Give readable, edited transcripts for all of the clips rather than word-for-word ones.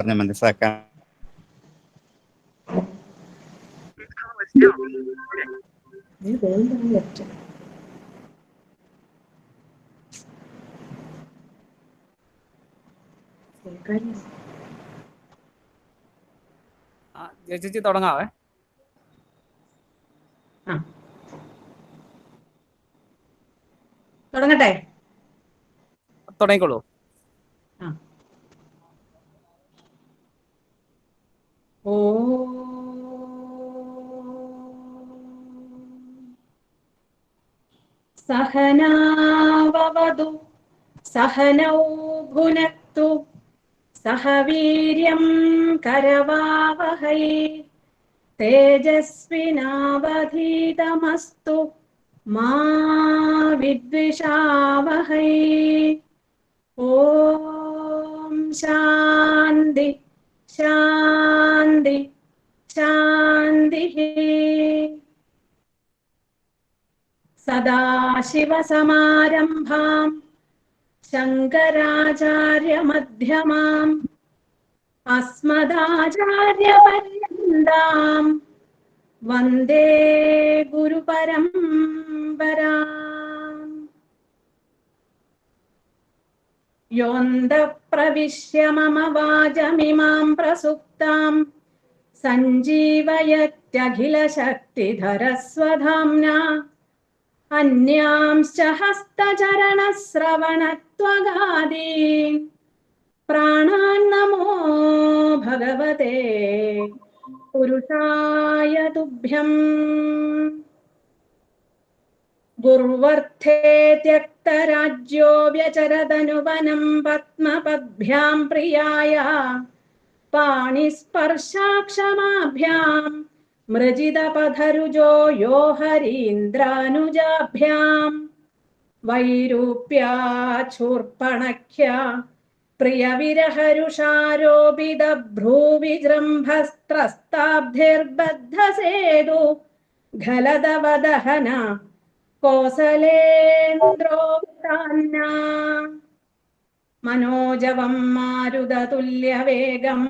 പറഞ്ഞ് മനസ്സിലാക്കാൻ ചേച്ചി തുടങ്ങാവേ. തുടങ്ങട്ടെ? തുടങ്ങിക്കോളൂ. ഓ സഹനാവവതു സഹനൗ ഭുനക്തു സഹ വീര്യം കരവാവഹൈ തേജസ്വിനാവധീതമസ്തു മാ വിദ്വിഷാവഹൈ. ഓം ശാന്തി ശാന്തി ശാന്തി. സദാശിവസമാരംഭാം ശങ്കരാചാര്യമധ്യമാം അസ്മദാചാര്യപര്യന്താം വന്ദേ ഗുരുപരമ്പരാം. യോന്തഃ പ്രവിശ്യ മമ വാചമിമാം പ്രസുപ്താം സഞ്ജീവയത്യഖിലശക്തിധരസ്വധാംനാ അന്യാംശ്ച ഹസ്തചരണശ്രവണത്വഗാദീൻ പ്രാണാൻ നമോ ഭഗവതേ പുരുഷായ തുഭ്യം. ഗുർവർത്ഥേ ത്യക്തരാജ്യോ വ്യചരതനുവനം പത്മപദ്ഭ്യാം പ്രിയായ പാണിസ്പർശാക്ഷമാഭ്യാം മൃജിതപഥരുജോ യോ ഹരീന്ദ്രാനുജാഭ്യാം വൈരൂപ്യാച്ഛൂർപ്പണഖ്യ പ്രിയവിരഹരുഷാരോപിതഭ്രൂവിജൃംഭസ്ത്രസ്താബ്ധിർബദ്ധസേതു ഖലദവദഹന കോസലേന്ദ്രോത്താന്ന മനോജവം മാരുതതുല്യവേഗം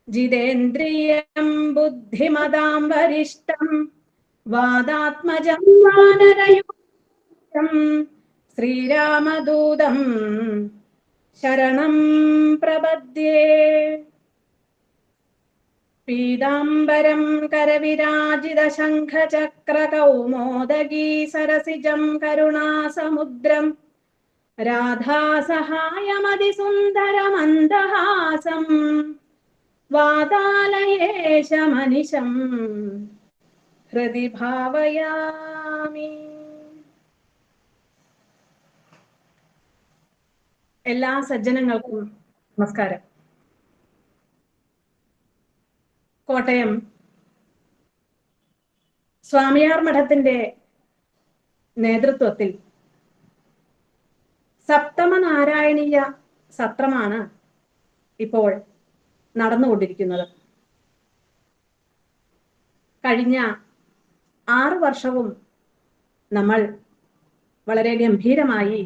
ജിതേന്ദ്രിയം ബുദ്ധിമതാം വരിഷ്ഠം വാദാത്മജം വാനരയൂഥം ശ്രീരാമദൂതം ശരണം പ്രപദ്യേ. പീതാംബരം കരവിരാജിത ശംഖചക്രകൗമോദഗീ സരസിജം കരുണാസമുദ്രം രാധാസഹായമതിസുന്ദരമന്ദഹാസം വാതാലയേശമനിശം ഹൃദി ഭാവയാമി. എല്ലാ സജ്ജനങ്ങൾക്കും നമസ്കാരം. കോട്ടയം സ്വാമിയാർ മഠത്തിന്റെ നേതൃത്വത്തിൽ സപ്തമനാരായണീയ സത്രമാണ് ഇപ്പോൾ നടന്നുകൊണ്ടിരിക്കുന്നത്. കഴിഞ്ഞ 6 വർഷവും നമ്മൾ വളരെ ഗംഭീരമായി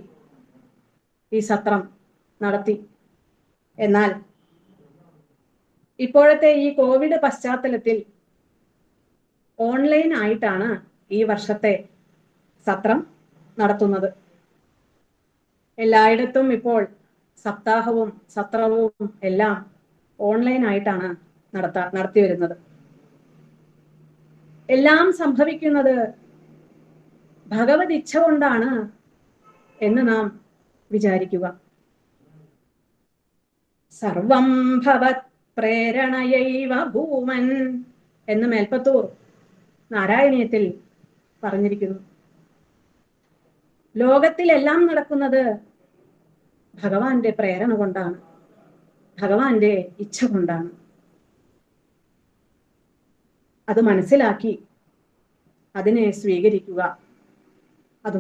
ഈ സത്രം നടത്തി. എന്നാൽ ഇപ്പോഴത്തെ ഈ കോവിഡ് പശ്ചാത്തലത്തിൽ ഓൺലൈൻ ആയിട്ടാണ് ഈ വർഷത്തെ സത്രം നടത്തുന്നത്. എല്ലായിടത്തും ഇപ്പോൾ സപ്താഹവും സത്രവും എല്ലാം ഓൺലൈൻ ആയിട്ടാണ് നടത്തി വരുന്നത്. എല്ലാം സംഭവിക്കുന്നത് ഭഗവത് ഇച്ഛ കൊണ്ടാണ് എന്ന് നാം വിചാരിക്കുക. സർവം ഭവത് പ്രേരണയൈവ ഭൂമൻ എന്ന് മേൽപ്പത്തൂർ നാരായണീയത്തിൽ പറഞ്ഞിരിക്കുന്നു. ലോകത്തിലെല്ലാം നടക്കുന്നത് ഭഗവാന്റെ പ്രേരണ കൊണ്ടാണ്, ഭഗവാന്റെ ഇച്ഛ കൊണ്ടാണ്. അത് മനസ്സിലാക്കി അതിനെ സ്വീകരിക്കുക, അത്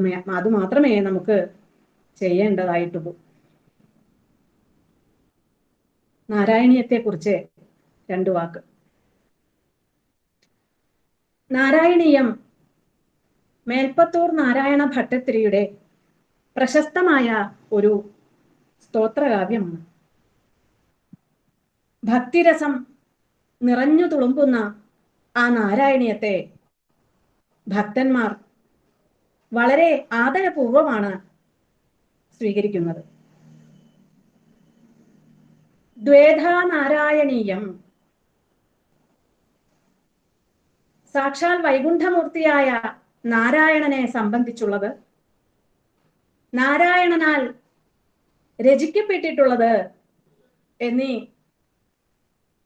മാത്രമേ നമുക്ക് ചെയ്യേണ്ടതായിട്ടുള്ളൂ. നാരായണീയത്തെ കുറിച്ച് 2 വാക്ക്. നാരായണീയം മേൽപ്പത്തൂർ നാരായണ ഭട്ടത്തിരിയുടെ പ്രശസ്തമായ ഒരു സ്തോത്രകാവ്യമാണ്. ഭക്തിരസം നിറഞ്ഞു തുളുമ്പുന്ന ആ നാരായണീയത്തെ ഭക്തന്മാർ വളരെ ആദരപൂർവമാണ് സ്വീകരിക്കുന്നത്. ദ്വേധാ നാരായണീയം, സാക്ഷാൽ വൈകുണ്ഠമൂർത്തിയായ നാരായണനെ സംബന്ധിച്ചുള്ളത്, നാരായണനാൽ രചിക്കപ്പെട്ടിട്ടുള്ളത് എന്നീ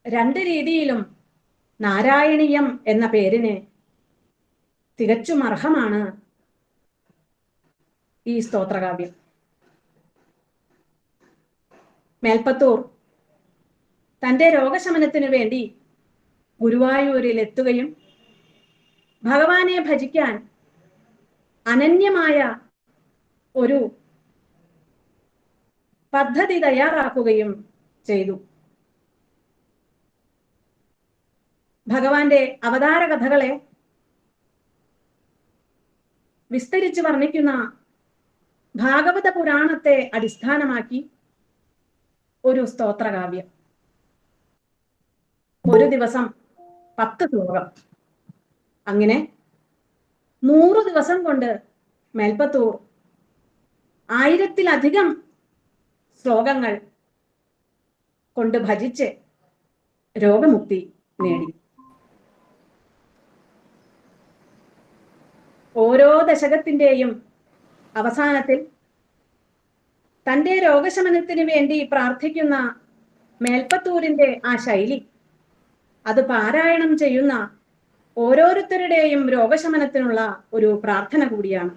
രണ്ട് രീതിയിലും നാരായണീയം എന്ന പേരിന് തികച്ചും അർഹമാണ് ഈ സ്തോത്രകാവ്യം. മേൽപ്പത്തൂർ തന്റെ രോഗശമനത്തിനു വേണ്ടി ഗുരുവായൂരിൽ എത്തുകയും ഭഗവാനെ ഭജിക്കാൻ അനന്യമായ ഒരു പദ്ധതി തയ്യാറാക്കുകയും ചെയ്തു. ഭഗവാന്റെ അവതാര കഥകളെ വിസ്തരിച്ച് വർണ്ണിക്കുന്ന ഭാഗവത പുരാണത്തെ അടിസ്ഥാനമാക്കി ഒരു സ്തോത്രകാവ്യം. ഒരു ദിവസം 10 ശ്ലോകം. അങ്ങനെ 100 ദിവസം കൊണ്ട് മേൽപ്പത്തൂർ 1000-ലധികം ശ്ലോകങ്ങൾ കൊണ്ട് ഭജിച്ച് രോഗമുക്തി നേടി. ഓരോ ദശകത്തിന്റെയും അവസാനത്തിൽ തന്റെ രോഗശമനത്തിന് വേണ്ടി പ്രാർത്ഥിക്കുന്ന മേൽപ്പത്തൂരിന്റെ ആ ശൈലി, അത് പാരായണം ചെയ്യുന്ന ഓരോരുത്തരുടെയും രോഗശമനത്തിനുള്ള ഒരു പ്രാർത്ഥന കൂടിയാണ്.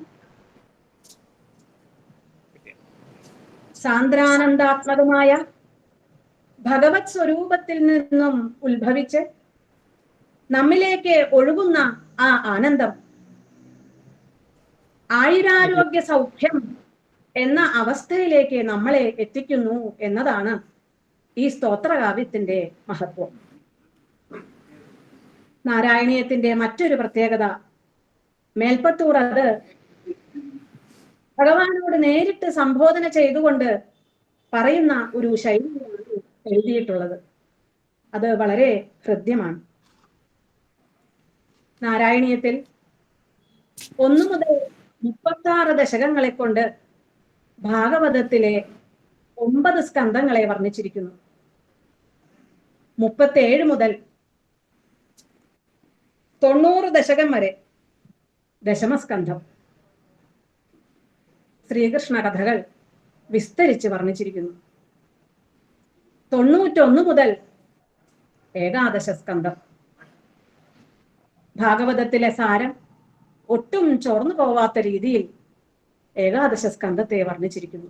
സാന്ദ്രാനന്ദാത്മകമായ ഭഗവത് സ്വരൂപത്തിൽ നിന്നും ഉത്ഭവിച്ച് നമ്മിലേക്ക് ഒഴുകുന്ന ആ ആനന്ദം ആയുരാരോഗ്യ സൗഖ്യം എന്ന അവസ്ഥയിലേക്ക് നമ്മളെ എത്തിക്കുന്നു എന്നതാണ് ഈ സ്തോത്രകാവ്യത്തിന്റെ മഹത്വം. നാരായണീയത്തിന്റെ മറ്റൊരു പ്രത്യേകത, മേൽപ്പത്തൂർ അത് ഭഗവാനോട് നേരിട്ട് സംബോധന ചെയ്തുകൊണ്ട് പറയുന്ന ഒരു ശൈലിയാണ് എഴുതിയിട്ടുള്ളത്. അത് വളരെ ഹൃദ്യമാണ്. നാരായണീയത്തിൽ 1 മുതൽ 36 ദശകങ്ങളെ കൊണ്ട് ഭാഗവതത്തിലെ 9 സ്കന്ധങ്ങളെ വർണ്ണിച്ചിരിക്കുന്നു. 37 മുതൽ 90 ദശകം വരെ ദശമസ്കന്ധം ശ്രീകൃഷ്ണ കഥകൾ വിസ്തരിച്ച് വർണ്ണിച്ചിരിക്കുന്നു. 91 മുതൽ 11 സ്കന്ധം ഭാഗവതത്തിലെ സാരം ഒട്ടും ചോർന്നു പോവാത്ത രീതിയിൽ 11 സ്കന്ധത്തെ വർണ്ണിച്ചിരിക്കുന്നു.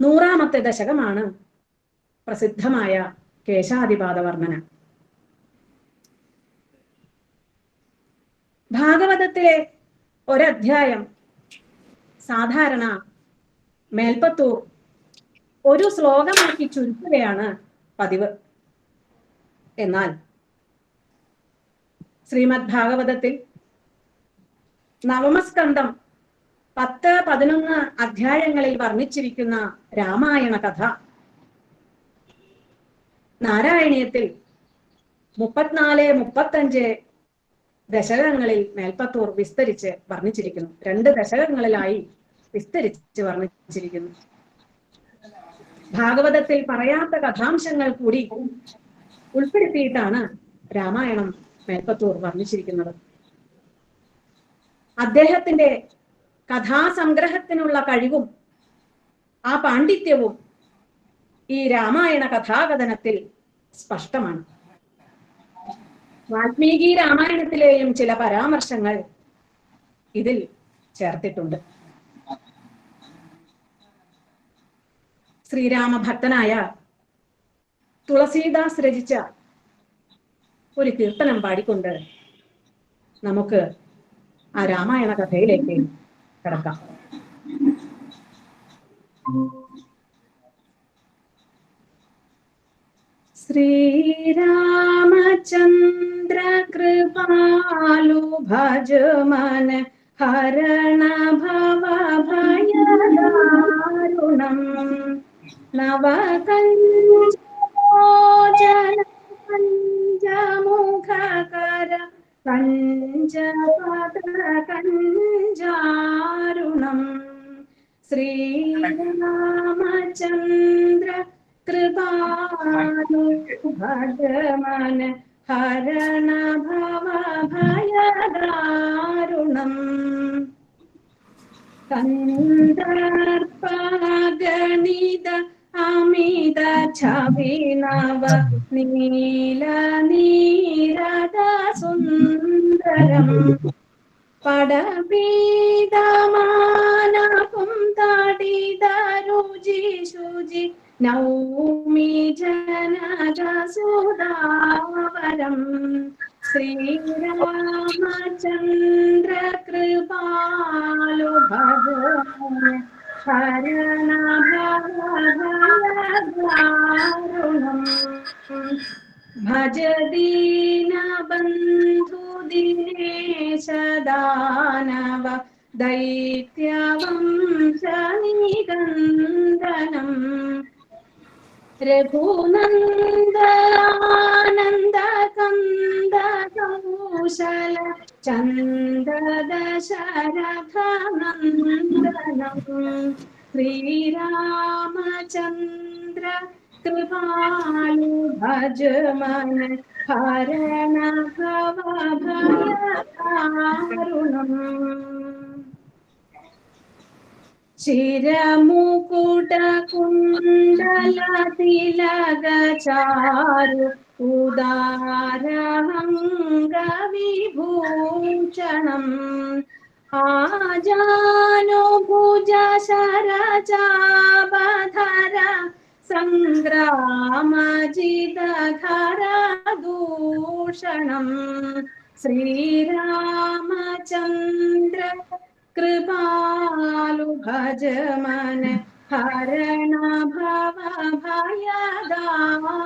100-ാമത്തെ ദശകമാണ് പ്രസിദ്ധമായ കേശാദിപാദ വർണ്ണന. ഭാഗവതത്തിലെ ഒരധ്യായം സാധാരണ മേൽപ്പത്തൂർ ഒരു ശ്ലോകമാക്കി ചുരുക്കുകയാണ് പതിവ്. എന്നാൽ ശ്രീമദ് ഭാഗവതത്തിൽ 9-ാം സ്കന്ധം 10-11 അധ്യായങ്ങളിൽ വർണ്ണിച്ചിരിക്കുന്ന രാമായണ കഥ നാരായണീയത്തിൽ 34-35 ദശകങ്ങളിൽ മേൽപ്പത്തൂർ വിസ്തരിച്ച് വർണ്ണിച്ചിരിക്കുന്നു. 2 ദശകങ്ങളിലായി വിസ്തരിച്ച് വർണ്ണിച്ചിരിക്കുന്നു. ഭാഗവതത്തിൽ പറയാത്ത കഥാംശങ്ങൾ കൂടി ഉൾപ്പെടുത്തിയിട്ടാണ് രാമായണം മേൽപ്പത്തൂർ വർണ്ണിച്ചിരിക്കുന്നത്. അദ്ദേഹത്തിന്റെ കഥാസംഗ്രഹത്തിനുള്ള കഴിവും ആ പാണ്ഡിത്യവും ഈ രാമായണ കഥാകഥനത്തിൽ സ്പഷ്ടമാണ്. വാൽമീകി രാമായണത്തിലെയും ചില പരാമർശങ്ങൾ ഇതിൽ ചേർത്തിട്ടുണ്ട്. ശ്രീരാമഭക്തനായ തുളസീദാസ് രചിച്ച ഒരു കീർത്തനം പാടിക്കൊണ്ട് നമുക്ക് ആ രാമായണ കഥയിലേക്ക് കിടക്കാം. ശ്രീരാമചന്ദ്ര കൃപാലു ഭജമന ഹരണ ഭവ ഭയദാരുണം നവകഞ്ച പഞ്ചപദകഞ്ചാരുണം ശ്രീരാമചന്ദ്ര കൃപാലു ഭജമന ഹരണ ഭവ ഭയദാരുണം കന്ദർപ്പഗണിത അമിത ഛവിനവ നീല നീരദ സുന്ദരം പടപീതമാനപും തടിതരുചി ശുചി നൗമി ജനജസുധാവരം ശ്രീരാമചന്ദ്ര കൃപാലു ഭജമന ഹരണ ഭവഭയദാരുണം ഭജ ദീനബന്ധു ദിനേശ ദാനവ ദൈത്യവംശനികന്ദനം രഘുനന്ദാനന്ദ കന്ദ കൗശല ചന്ദ ദശരഥനന്ദനം ശ്രീരാമചന്ദ്ര കൃപാലു ഭജമന ഹരണ ഭവ ഭയദാരുണം ശിരമുകുട കുണ്ടല തിലക ചാരു ഉദാരഹംഗ വിഭൂഷണം ആജാനുഭുജ ശരചാപധര സംഗ്രാമജിതധര ദൂഷണം ശ്രീരാമചന്ദ്ര കൃപാലു ഭജമന ഹരണ ഭവ ഭയദാരുണം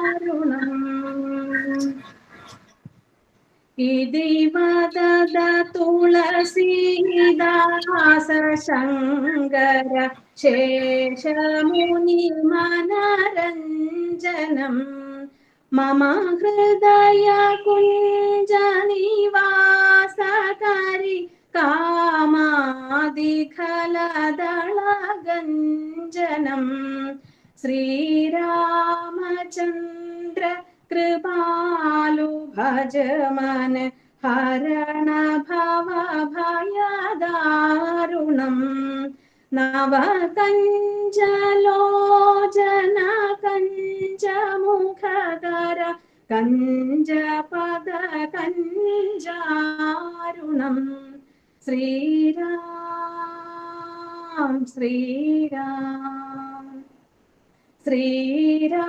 ഇതി വദത തുളസീദാസ ശങ്കര ശേഷമുനി മനരഞ്ജനം മമ ഹൃദയ കുഞ്ജ നിവാസകരി കാമാദിഖലദളഗഞ്ജനം ശ്രീരാമചന്ദ്ര കൃപാലു ഭജമന ഹരണ ഭവ ഭയദാരുണം നവകഞ്ചലോചന കഞ്ചമുഖകര കഞ്ചപദ കഞ്ചാരുണം ശ്രീരാം ശ്രീരാം ശ്രീരാം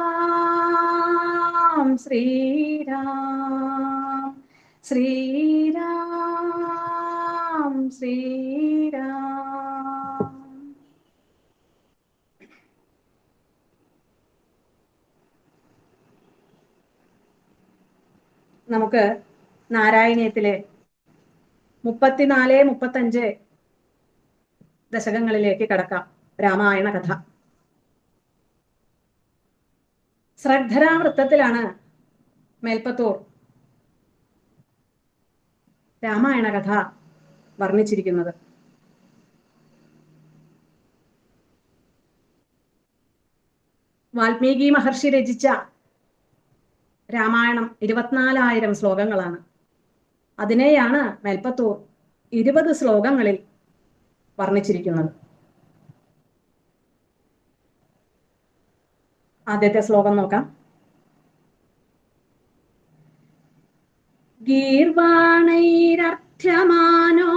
ശ്രീരാം ശ്രീരാം ശ്രീരാം. നമുക്ക് നാരായണീയത്തിലെ 34, 35 ദശകങ്ങളിലേക്ക് കടക്കാം. രാമായണ കഥ ശ്രദ്ധരാവൃത്തത്തിലാണ് മേൽപ്പത്തൂർ രാമായണ കഥ വർണ്ണിച്ചിരിക്കുന്നത്. വാൽമീകി മഹർഷി രചിച്ച രാമായണം 24,000 ശ്ലോകങ്ങളാണ്. അതിനെയാണ് മേൽപ്പത്തൂർ 20 ശ്ലോകങ്ങളിൽ വർണ്ണിച്ചിരിക്കുന്നത്. ആദ്യത്തെ ശ്ലോകം നോക്കാം. ഗീർവാണൈരർത്ഥ്യമാനോ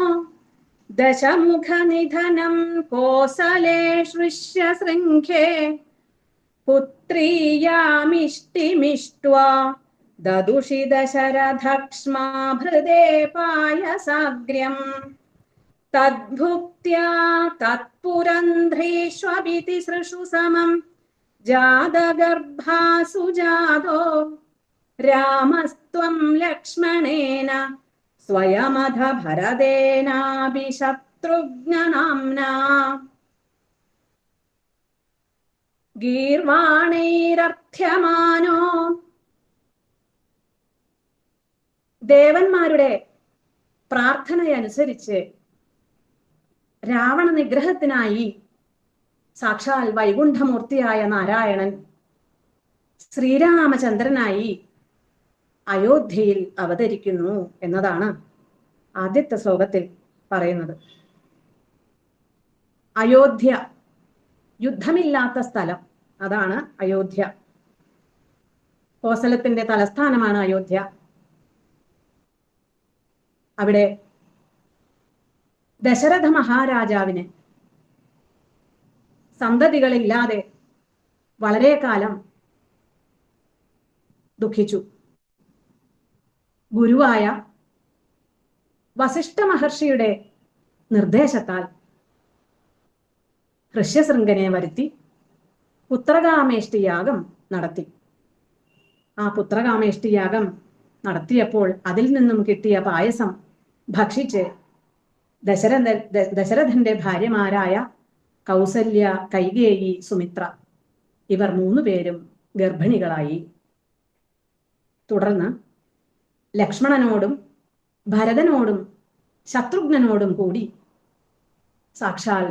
ദശമുഖ നിധനം കോസലേ ശൃശ്യ ശൃംഖേ പുത്രീയാമിഷ്ടിമിഷ്ട്വാ ദദുഷി ദശരഥക്ഷ്മാഭൃതേ പായസാഗ്ര്യം തദ്ഭുക്ത്യാ തത്പുരന്ധ്രീഷ്വഭിതി സൃഷു സമം ജാതഗർഭാസു ജാതോ രാമസ്ത്വം ലക്ഷ്മണേന സ്വയമധ ഭരതേനാഭി ശത്രുഘ്നനാംനാ. ഗീർവാണൈരർത്ഥ്യമാനോ ദേവന്മാരുടെ പ്രാർത്ഥനയനുസരിച്ച് രാവണ നിഗ്രഹത്തിനായി സാക്ഷാൽ വൈകുണ്ഠമൂർത്തിയായ നാരായണൻ ശ്രീരാമചന്ദ്രനായി അയോധ്യയിൽ അവതരിക്കുന്നു എന്നതാണ് ആദ്യത്തെ ശ്ലോകത്തിൽ പറയുന്നത്. അയോധ്യ, യുദ്ധമില്ലാത്ത സ്ഥലം, അതാണ് അയോധ്യ. കോസലത്തിന്റെ തലസ്ഥാനമാണ് അയോധ്യ. അവിടെ ദശരഥ മഹാരാജാവിന് സന്തതികളില്ലാതെ വളരെ കാലം ദുഃഖിച്ചു. ഗുരുവായ വസിഷ്ഠ മഹർഷിയുടെ നിർദ്ദേശത്താൽ ഋഷ്യശൃംഖനെ വരുത്തി പുത്രകാമേഷ്ടി യാഗം നടത്തി. ആ പുത്രകാമേഷ്ടി യാഗം നടത്തിയപ്പോൾ അതിൽ നിന്നും കിട്ടിയ പായസം ഭക്ഷിച്ച് ദശരഥന്റെ ഭാര്യമാരായ കൗസല്യ, കൈകേയി, സുമിത്ര ഇവർ 3 പേരും ഗർഭിണികളായി. തുടർന്ന് ലക്ഷ്മണനോടും ഭരതനോടും ശത്രുഘ്നനോടും കൂടി സാക്ഷാൽ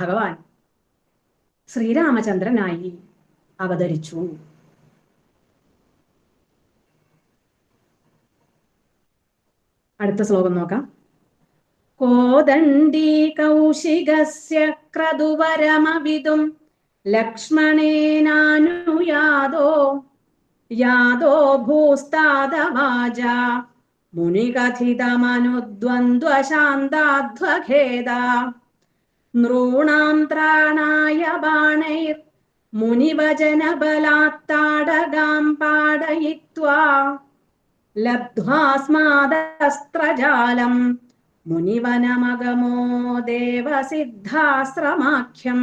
ഭഗവാൻ ശ്രീരാമചന്ദ്രനായി അവതരിച്ചു. അടുത്ത ശ്ലോകം നോക്കാം. കോദണ്ഡീ കൗശികസ്യ ക്രതുവരമവിദും ലക്ഷ്മണേനാനുയാതോ യാദോ ഭൂസ്താദവാച മുനികഥിതമനുദ്വന്ദ്വശാന്താധ്വഖേദ നൃണാം ത്രാണായ ബാണൈർ മുനിവചനബലാത്താടകാം പാടയിത്വാ ലബ്ധ്വാസ്മാദസ്ത്രജാലം മുനിവനമഗമോ ദേവസിദ്ധാശ്രമാഖ്യം.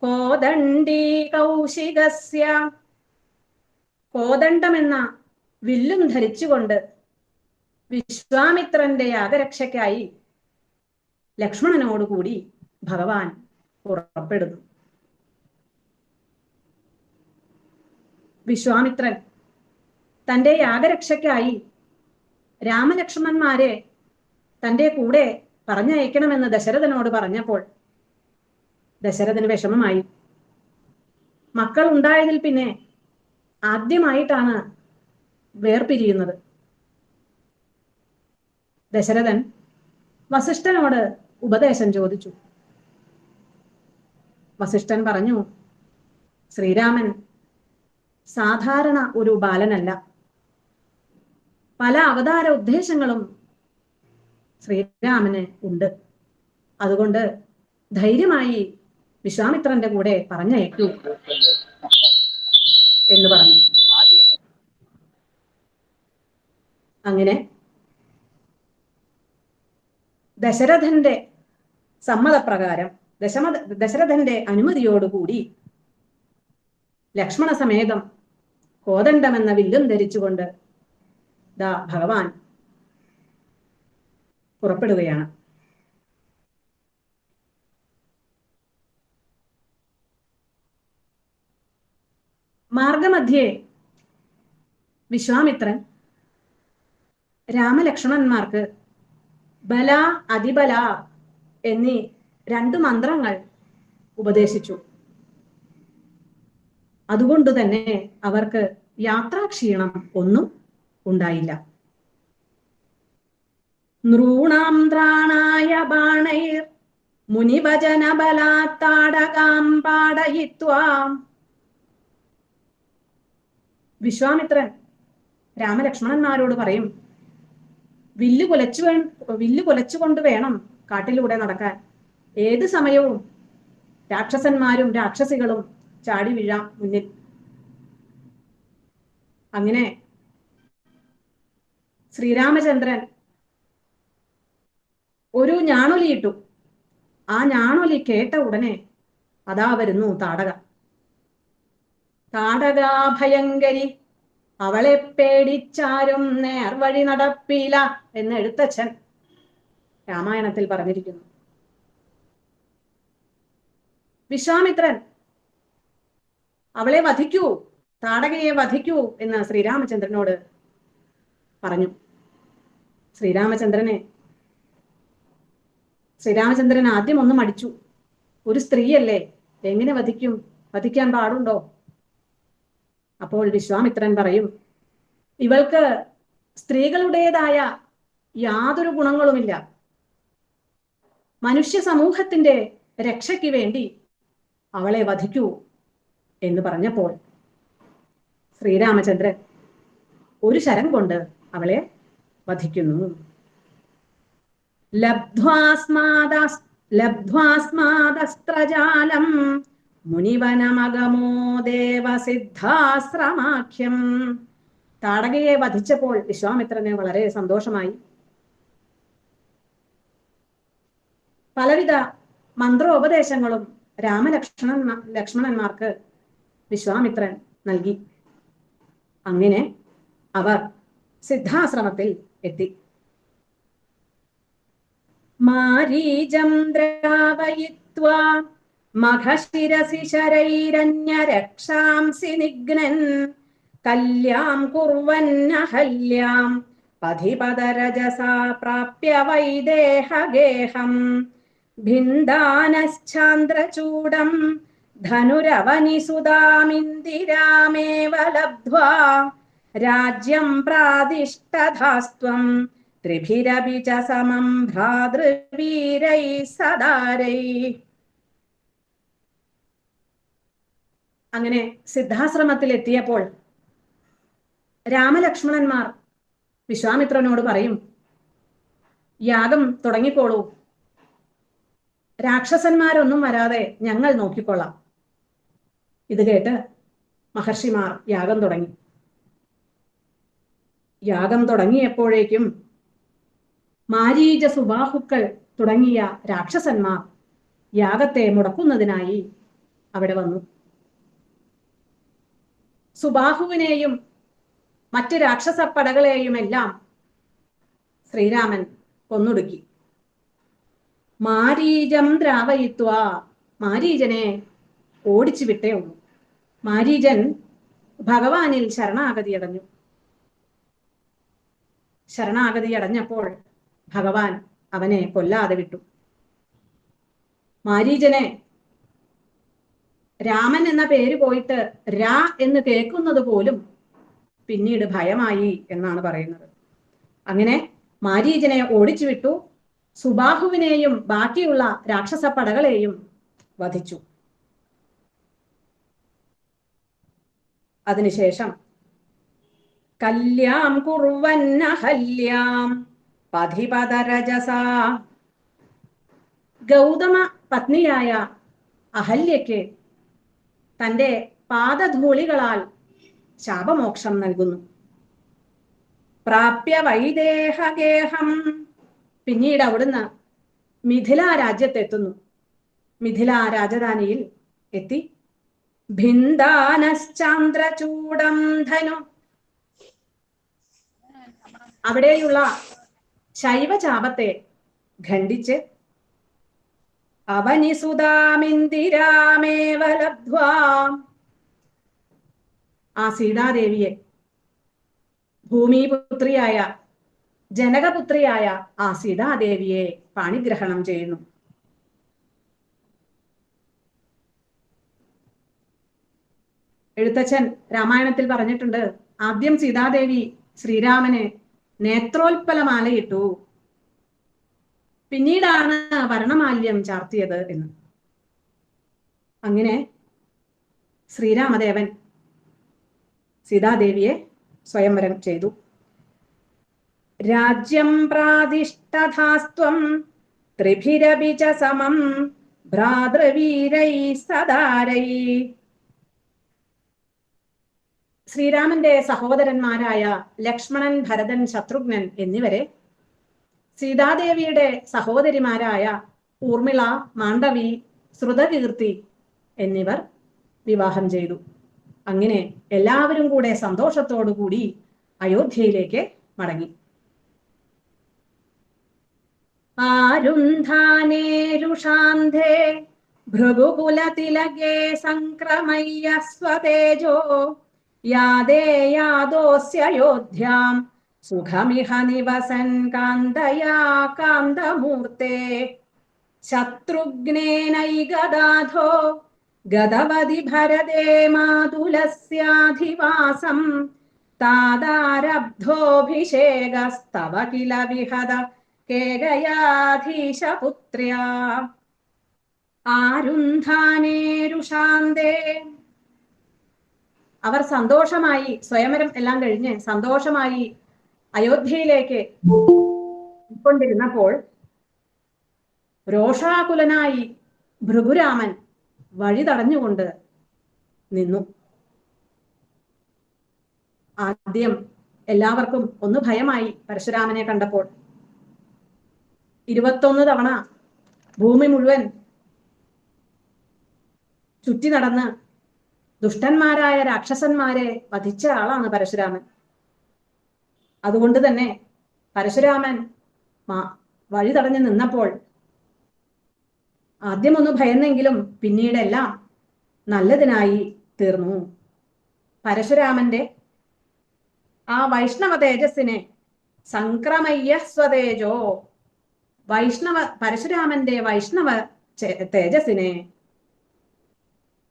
കോദണ്ഡീ കൗശികസ്യ, കോദണ്ഡമെന്ന വില്ലും ധരിച്ചുകൊണ്ട് വിശ്വാമിത്രന്റെ യാഗരക്ഷയ്ക്കായി ലക്ഷ്മണനോടുകൂടി ഭഗവാൻ പുറപ്പെടുന്നു. വിശ്വാമിത്രൻ തന്റെ യാഗരക്ഷയ്ക്കായി രാമലക്ഷ്മണന്മാരെ തന്റെ കൂടെ പറഞ്ഞയക്കണമെന്ന് ദശരഥനോട് പറഞ്ഞപ്പോൾ ദശരഥന് വിഷമമായി. മക്കൾ ഉണ്ടായതിൽ പിന്നെ ആദ്യമായിട്ടാണ് വേർപിരിയുന്നത്. ദശരഥൻ വസിഷ്ഠനോട് ഉപദേശം ചോദിച്ചു. വസിഷ്ഠൻ പറഞ്ഞു, ശ്രീരാമൻ സാധാരണ ഒരു ബാലനല്ല. പല അവതാര ഉദ്ദേശങ്ങളും ശ്രീരാമന് ഉണ്ട്. അതുകൊണ്ട് ധൈര്യമായി വിശ്വാമിത്രന്റെ കൂടെ പറഞ്ഞയക്കൂ എന്ന് പറഞ്ഞു. അങ്ങനെ ദശരഥന്റെ സമ്മതപ്രകാരം ദശരഥന്റെ അനുമതിയോടുകൂടി ലക്ഷ്മണ സമേതം കോദണ്ഡമെന്ന വില്ലും ധരിച്ചുകൊണ്ട് ദാ ഭഗവാൻ പുറപ്പെടുകയാണ്. മാർഗമധ്യേ വിശ്വാമിത്രൻ രാമലക്ഷ്മണന്മാർക്ക് ബല, അതിബല എന്നീ 2 മന്ത്രങ്ങൾ ഉപദേശിച്ചു. അതുകൊണ്ട് തന്നെ അവർക്ക് യാത്രാക്ഷീണം ഒന്നും ഉണ്ടായില്ല. നൃണാം ത്രാണായ ബാണൈർ മുനിവചന ബലാത്താടകാം പാടയിത്വാ. വിശ്വാമിത്രൻ രാമലക്ഷ്മണന്മാരോട് പറയും, വില്ല് കുലച്ചുകൊണ്ട് വേണം കാട്ടിലൂടെ നടക്കാൻ. ഏത് സമയവും രാക്ഷസന്മാരും രാക്ഷസികളും ചാടി വീഴാം മുന്നിൽ. അങ്ങനെ ശ്രീരാമചന്ദ്രൻ ഒരു ഞാണൊലിയിട്ടു. ആ ഞാണൊലി കേട്ട ഉടനെ അതാ വരുന്നു താടക. താടകാഭയങ്കരി അവളെ പേടിച്ചാരും നേർവഴി നടപ്പില്ല എന്ന് എഴുത്തച്ഛൻ രാമായണത്തിൽ പറഞ്ഞിരിക്കുന്നു. വിശ്വാമിത്രൻ അവളെ വധിക്കൂ, താടകയെ വധിക്കൂ എന്ന് ശ്രീരാമചന്ദ്രനോട് പറഞ്ഞു. ശ്രീരാമചന്ദ്രൻ ആദ്യം ഒന്ന് മടിച്ചു. ഒരു സ്ത്രീയല്ലേ, എങ്ങനെ വധിക്കും? വധിക്കാൻ പാടുണ്ടോ? അപ്പോൾ വിശ്വാമിത്രൻ പറയും, ഇവൾക്ക് സ്ത്രീകളുടേതായ യാതൊരു ഗുണങ്ങളുമില്ല. മനുഷ്യ സമൂഹത്തിന്റെ രക്ഷയ്ക്ക് വേണ്ടി അവളെ വധിക്കൂ എന്ന് പറഞ്ഞപ്പോൾ ശ്രീരാമചന്ദ്രൻ ഒരു ശരം കൊണ്ട് അവളെ വധിക്കുന്നു. ലബ്ധ്വാസ്മാദസ്ത്രജാലം മുനിവനമഗമോ ദേവസിദ്ധാശ്രമാഖ്യം. താടകയെ വധിച്ചപ്പോൾ വിശ്വാമിത്രന് വളരെ സന്തോഷമായി. പലവിധ മന്ത്രോപദേശങ്ങളും ലക്ഷ്മണന്മാർക്ക് വിശ്വാമിത്രൻ നൽകി. അങ്ങനെ അവർ സിദ്ധാശ്രമത്തിൽ എത്തി. മാരീജം ദ്രാവയിത്വാ മഖശിരസി ശരൈരന്യരക്ഷാംസി നിഗ്നൻ കല്യാം കുർവന്നഹല്യാം പഥിപദരജസാ പ്രാപ്യ വൈദേഹഗേഹം ഭിന്ദാനശ്ചാന്ദ്രചൂഡം ധനുരവനിസുതാമിന്ദിരാമേവ ലബ്ധ്വാ രാജ്യം പ്രാതിഷ്ഠധാസ്ത്വം ത്രിഭിരപി ച സമം ഭ്രാതൃവീരൈ സദാരൈ. അങ്ങനെ സിദ്ധാശ്രമത്തിൽ എത്തിയപ്പോൾ രാമലക്ഷ്മണന്മാർ വിശ്വാമിത്രനോട് പറയും, യാഗം തുടങ്ങിക്കോളൂ, രാക്ഷസന്മാരൊന്നും വരാതെ ഞങ്ങൾ നോക്കിക്കൊള്ളാം. ഇത് കേട്ട് മഹർഷിമാർ യാഗം തുടങ്ങി. യാഗം തുടങ്ങിയപ്പോഴേക്കും മാരീച സുബാഹുക്കൾ തുടങ്ങിയ രാക്ഷസന്മാർ യാഗത്തെ മുടക്കുന്നതിനായി അവിടെ വന്നു. സുബാഹുവിനെയും മറ്റ് രാക്ഷസപ്പടകളെയുമെല്ലാം ശ്രീരാമൻ കൊന്നൊടുക്കി. മാരീജം ദ്രാവയിത്വ, മാരീജനെ ഓടിച്ചു വിട്ടേ ഉള്ളൂ. മാരീജൻ ഭഗവാനിൽ ശരണാഗതി അടഞ്ഞപ്പോൾ ഭഗവാൻ അവനെ കൊല്ലാതെ വിട്ടു. മാരീജനെ രാമൻ എന്ന പേര് പോയിട്ട് രാ എന്ന് കേൾക്കുന്നത് പോലും പിന്നീട് ഭയമായി എന്നാണ് പറയുന്നത്. അങ്ങനെ മാരീജനെ ഓടിച്ചു വിട്ടു. സുബാഹുവിനെയും ബാക്കിയുള്ള രാക്ഷസ പടകളെയും വധിച്ചു. അതിനുശേഷം കല്യാം കുർവന്നഹല്യാം പഥിപദരജസാ, ഗൗതമ പത്നിയായ അഹല്യയ്ക്ക് തൻ്റെ പാദധൂളികളാൽ ശാപമോക്ഷം നൽകുന്നു. പ്രാപ്യ വൈദേഹഗേഹം, പിന്നീട് അവിടുന്ന് മിഥില രാജ്യത്തെത്തുന്നു. മിഥില രാജധാനിയിൽ എത്തി. ഭിന്ദാനശ്ചാന്ദ്രചൂഡം ധനു, അവിടെയുള്ള ശൈവചാപത്തെ ഖണ്ഡിച്ച് അവനിസുതാമിന്ദിരാമേവ ലബ്ധ്വാ, ആ സീതാദേവിയെ, ഭൂമിപുത്രിയായ ജനകപുത്രിയായ ആ സീതാദേവിയെ പാണിഗ്രഹണം ചെയ്യുന്നു. എഴുത്തച്ഛൻ രാമായണത്തിൽ പറഞ്ഞിട്ടുണ്ട്, ആദ്യം സീതാദേവി ശ്രീരാമന് നേത്രോൽപ്പലമാലയിട്ടു, പിന്നീടാണ് വർണ്ണമാല്യം ചാർത്തിയത് എന്ന്. അങ്ങനെ ശ്രീരാമദേവൻ സീതാദേവിയെ സ്വയംവരം ചെയ്തു. രാജ്യം പ്രാതിഷ്ഠധാസ്ത്വം ത്രിഭിരപി ച സമം ഭ്രാതൃവീരൈ സദാരൈ. ശ്രീരാമന്റെ സഹോദരന്മാരായ ലക്ഷ്മണൻ, ഭരതൻ, ശത്രുഘ്നൻ എന്നിവരെ സീതാദേവിയുടെ സഹോദരിമാരായ ഊർമിള, മാണ്ഡവി, ശ്രുതകീർത്തി എന്നിവർ വിവാഹം ചെയ്തു. അങ്ങനെ എല്ലാവരും കൂടെ സന്തോഷത്തോടുകൂടി അയോധ്യയിലേക്ക് മടങ്ങി. ആരുന്ധാനേരുഷാന്ധേ ഭൃഗുകുലതിലകേ സംക്രമയ്യ സ്വതേജോ യാദേ യാദോസ്യ അയോധ്യാം സുഖമിഹ നിവസൻ കാന്തയാ കാന്തമൂർത്തേ ശത്രുഘ്നേനൈകദാധോ ഗതവതി ഭരതേ മാതുലസ്യാധിവാസം താദാരബ്ധോഭിഷേകസ്തവ കില വിഹത കേകയാധീശപുത്ര്യാ ആരുന്ധാനേരുഷാന്തേ. അവർ സന്തോഷമായി സ്വയംവരം എല്ലാം കഴിഞ്ഞ് സന്തോഷമായി അയോധ്യയിലേക്ക് കൊണ്ടിരുന്നപ്പോൾ രോഷാകുലനായി ഭൃഗുരാമൻ വഴി തടഞ്ഞുകൊണ്ട് നിന്നു. ആദ്യം എല്ലാവർക്കും ഒന്ന് ഭയമായി പരശുരാമനെ കണ്ടപ്പോൾ. 21 തവണ ഭൂമി മുഴുവൻ ചുറ്റി നടന്ന് ദുഷ്ടന്മാരായ രാക്ഷസന്മാരെ വധിച്ച ആളാണ് പരശുരാമൻ. അതുകൊണ്ട് തന്നെ പരശുരാമൻ വഴി തടഞ്ഞു നിന്നപ്പോൾ ആദ്യമൊന്ന് ഭയന്നെങ്കിലും പിന്നീടെല്ലാം നല്ലതിനായി തീർന്നു. പരശുരാമന്റെ ആ വൈഷ്ണവ തേജസ്സിനെ സംക്രമയ്യ സ്വതേജോ, പരശുരാമന്റെ വൈഷ്ണവ തേജസ്സിനെ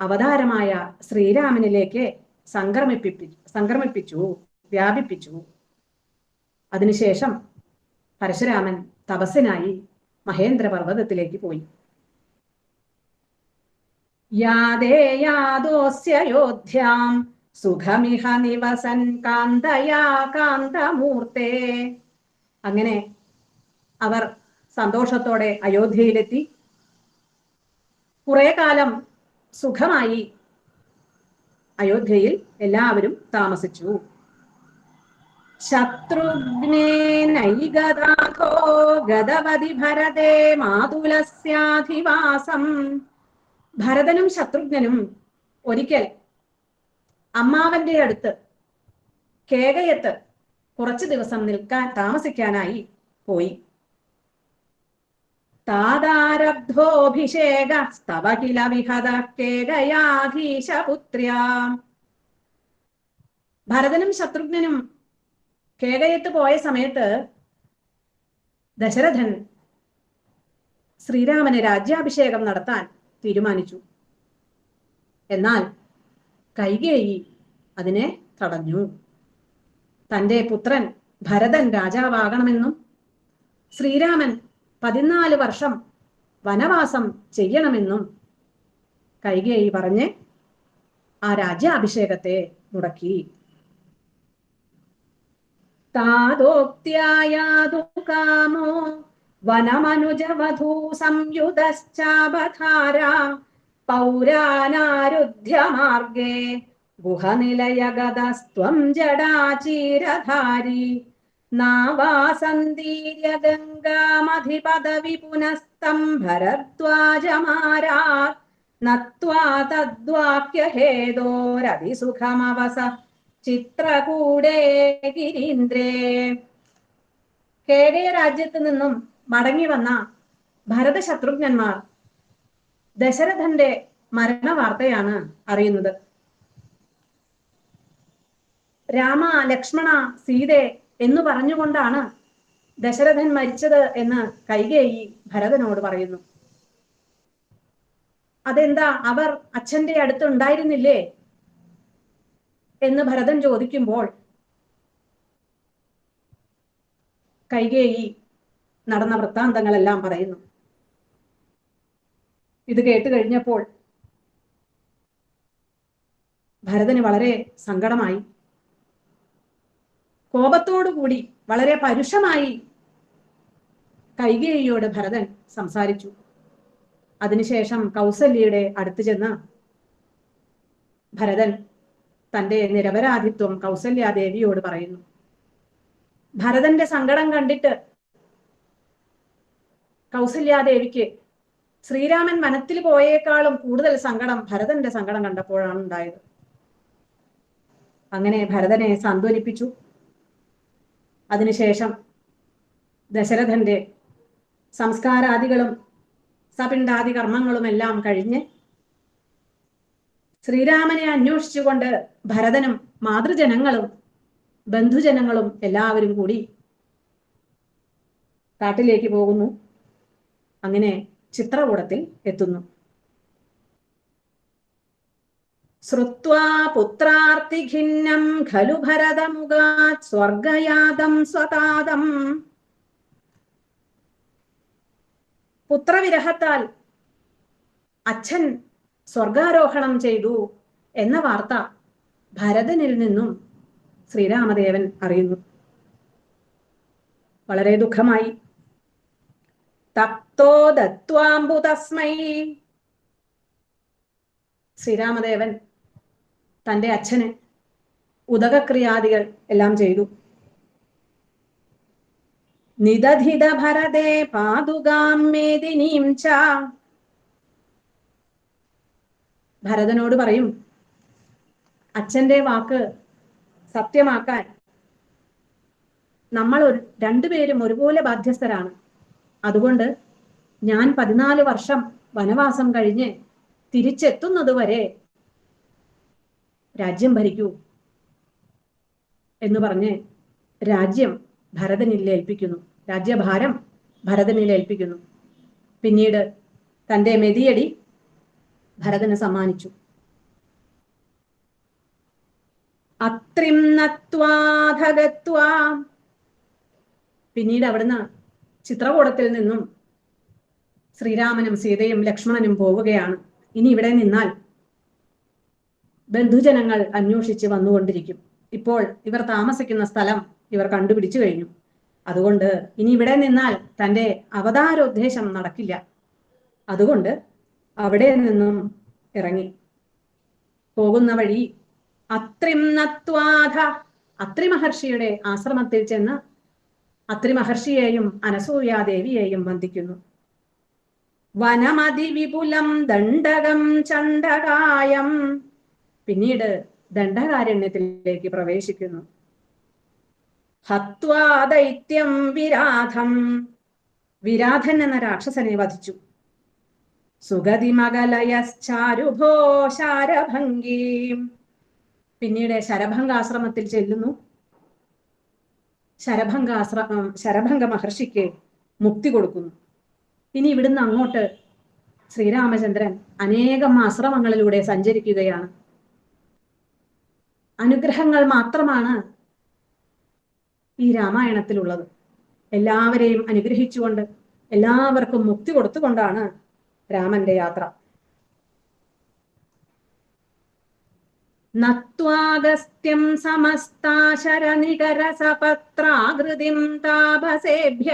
അവതാരമായ ശ്രീരാമനിലേക്ക് സംക്രമിപ്പിച്ചു, വ്യാപിപ്പിച്ചു. അതിനുശേഷം പരശുരാമൻ തപസ്സിനായി മഹേന്ദ്ര പർവ്വതത്തിലേക്ക് പോയി. യാദേയാദോസ്യോധ്യാം സുഖമിഹ നിവസൻ കാന്തയാ കാന്തമൂർത്തേ. അങ്ങനെ അവർ സന്തോഷത്തോടെ അയോധ്യയിലെത്തി. കുറെ കാലം സുഖമായി അയോധ്യയിൽ എല്ലാവരും താമസിച്ചു. ശത്രുഘ്നേനൈകദാധോ ഗതവതി ഭരതേ മാതുലസ്യാധിവാസം. ഭരതനും ശത്രുഘ്നും ഒരിക്കൽ അമ്മാവന്റെ അടുത്ത് കേകയത്ത് കുറച്ചു ദിവസം താമസിക്കാനായി പോയി. താദാരബ്ധോഭിഷേക സ്തവ കില വിഹത കേകയാധീശപുത്ര്യാ. ഭരതനും ശത്രുഘ്നും കേകയത്ത് പോയ സമയത്ത് ദശരഥൻ ശ്രീരാമന് രാജ്യാഭിഷേകം നടത്താൻ തീരുമാനിച്ചു. എന്നാൽ കൈകേയി അതിനെ തടഞ്ഞു. തന്റെ പുത്രൻ ഭരതൻ രാജാവാകണമെന്നും ശ്രീരാമൻ 14 വർഷം വനവാസം ചെയ്യണമെന്നും കൈകേയി പറഞ്ഞ് ആ രാജ്യാഭിഷേകത്തെ മുടക്കി. താദോക്ത്യായാതു കാമോ വനമനുജവധൂ സംയുതശ്ചാപധാര പൗരാനാരുധ്യമാർഗേ ഗുഹനിലയഗതസ്ത്വം ജടാചീരധാരി നാവാസന്തീര്യ ഗംഗാമധിപദവി പുനസ്തം ഭരദ്വാജമാരാത് നത്വാ തദ്വാക്യഹേതോരതിസുഖമവസ ചിത്രകൂടേ ഗിരീന്ദ്രേ. കേകയ രാജ്യത്ത് നിന്നും മടങ്ങി വന്ന ഭരത ശത്രുഘ്നന്മാർ ദശരഥന്റെ മരണവാർത്തയാണ് അറിയുന്നത്. രാമ, ലക്ഷ്മണ, സീതേ എന്ന് പറഞ്ഞുകൊണ്ടാണ് ദശരഥൻ മരിച്ചത് എന്ന് കൈകേയി ഭരതനോട് പറയുന്നു. അതെന്താ, അവർ അച്ഛന്റെ അടുത്ത് ഉണ്ടായിരുന്നില്ലേ എന്ന് ഭരതൻ ചോദിക്കുമ്പോൾ കൈകേയി നടന്ന വൃത്താന്തങ്ങളെല്ലാം പറയുന്നു. ഇത് കേട്ട് കഴിഞ്ഞപ്പോൾ ഭരതന് വളരെ സങ്കടമായി. കോപത്തോടുകൂടി വളരെ പരുഷമായി കൈകേയിയോട് ഭരതൻ സംസാരിച്ചു. അതിനുശേഷം കൗസല്യയുടെ അടുത്ത് ചെന്ന് ഭരതൻ തന്റെ നിരപരാധിത്വം കൗസല്യാദേവിയോട് പറയുന്നു. ഭരതന്റെ സങ്കടം കണ്ടിട്ട് കൗസല്യാദേവിക്ക് ശ്രീരാമൻ വനത്തിൽ പോയേക്കാളും കൂടുതൽ സങ്കടം ഭരതന്റെ സങ്കടം കണ്ടപ്പോഴാണ് ഉണ്ടായത്. അങ്ങനെ ഭരതനെ സാന്ത്വനിപ്പിച്ചു. അതിനുശേഷം ദശരഥന്റെ സംസ്കാരാദികളും സപിണ്ഡാദി കർമ്മങ്ങളുമെല്ലാം കഴിഞ്ഞ് ശ്രീരാമനെ അന്വേഷിച്ചുകൊണ്ട് ഭരതനും മാതൃജനങ്ങളും ബന്ധുജനങ്ങളും എല്ലാവരും കൂടി കാട്ടിലേക്ക് പോകുന്നു. അങ്ങനെ ചിത്രകൂടത്തിൽ എത്തുന്നു. ശ്രുത്വാ പുത്രാർത്തിഖിന്നം ഖലു ഭരതമുഖാത് സ്വർഗയാതം സ്വതാതം. പുത്രവിരഹത്താൽ അച്ഛൻ സ്വർഗാരോഹണം ചെയ്തു എന്ന വാർത്ത ഭരതനിൽ നിന്നും ശ്രീരാമദേവൻ അറിയുന്നു. വളരെ ദുഃഖമായി. തപ്തോ ദത്വാംബുതസ്മൈ. ശ്രീരാമദേവൻ തൻ്റെ അച്ഛന് ഉദകക്രിയാദികൾ എല്ലാം ചെയ്തു. നിദധിത ഭരതേ പാതുകാം മേദിനീം ച. ഭരതനോട് പറയും, അച്ഛന്റെ വാക്ക് സത്യമാക്കാൻ നമ്മൾ രണ്ടുപേരും ഒരുപോലെ ബാധ്യസ്ഥരാണ്. അതുകൊണ്ട് ഞാൻ 14 വർഷം വനവാസം കഴിഞ്ഞ് തിരിച്ചെത്തുന്നതുവരെ രാജ്യം ഭരിക്കൂ എന്ന് പറഞ്ഞ് രാജ്യം ഭരതനിൽ ഏൽപ്പിക്കുന്നു. രാജ്യഭാരം ഭരതനിൽ ഏൽപ്പിക്കുന്നു. പിന്നീട് തൻ്റെ മെതിയടി ഭരതന് സമ്മാനിച്ചു. അത്രിം നത്വാധഗത്വാ. പിന്നീട് അവിടുന്ന് ചിത്രകൂടത്തിൽ നിന്നും ശ്രീരാമനും സീതയും ലക്ഷ്മണനും പോവുകയാണ്. ഇനി ഇവിടെ നിന്നാൽ ബന്ധുജനങ്ങൾ അന്വേഷിച്ച് വന്നുകൊണ്ടിരിക്കും. ഇപ്പോൾ ഇവർ താമസിക്കുന്ന സ്ഥലം ഇവർ കണ്ടുപിടിച്ചു കഴിഞ്ഞു. അതുകൊണ്ട് ഇനി ഇവിടെ നിന്നാൽ തൻ്റെ അവതാരോദ്ദേശം നടക്കില്ല. അതുകൊണ്ട് അവിടെ നിന്നും ഇറങ്ങി പോകുന്ന വഴി അത്രിം നത്വാധ, അത്രി മഹർഷിയുടെ ആശ്രമത്തിൽ ചെന്ന് അത്രി മഹർഷിയെയും അനസൂയാദേവിയെയും വന്ദിക്കുന്നു. വനമതി വിപുലം ദണ്ഡകം ചണ്ഡകായം. പിന്നീട് ദണ്ഡകാരണ്യത്തിലേക്ക് പ്രവേശിക്കുന്നു. ഹത്വാ ദൈത്യം വിരാധം. വിരാധൻ എന്ന രാക്ഷസനെ വധിച്ചു. സുഗതിമകലയശ്ചാരുഭോ ശാരഭംഗീം. പിന്നീട് ശരഭംഗാശ്രമത്തിൽ ചെല്ലുന്നു. ശരഭംഗ മഹർഷിക്ക് മുക്തി കൊടുക്കുന്നു. ഇനി ഇവിടുന്ന് അങ്ങോട്ട് ശ്രീരാമചന്ദ്രൻ അനേകം ആശ്രമങ്ങളിലൂടെ സഞ്ചരിക്കുകയാണ്. അനുഗ്രഹങ്ങൾ മാത്രമാണ് ഈ രാമായണത്തിലുള്ളത്. എല്ലാവരെയും അനുഗ്രഹിച്ചുകൊണ്ട് എല്ലാവർക്കും മുക്തി കൊടുത്തുകൊണ്ടാണ് രാമന്റെ യാത്ര. നത്വാഗസ്ത്യം സമസ്താശരനികരസപത്രാകൃതിം താപസേഭ്യ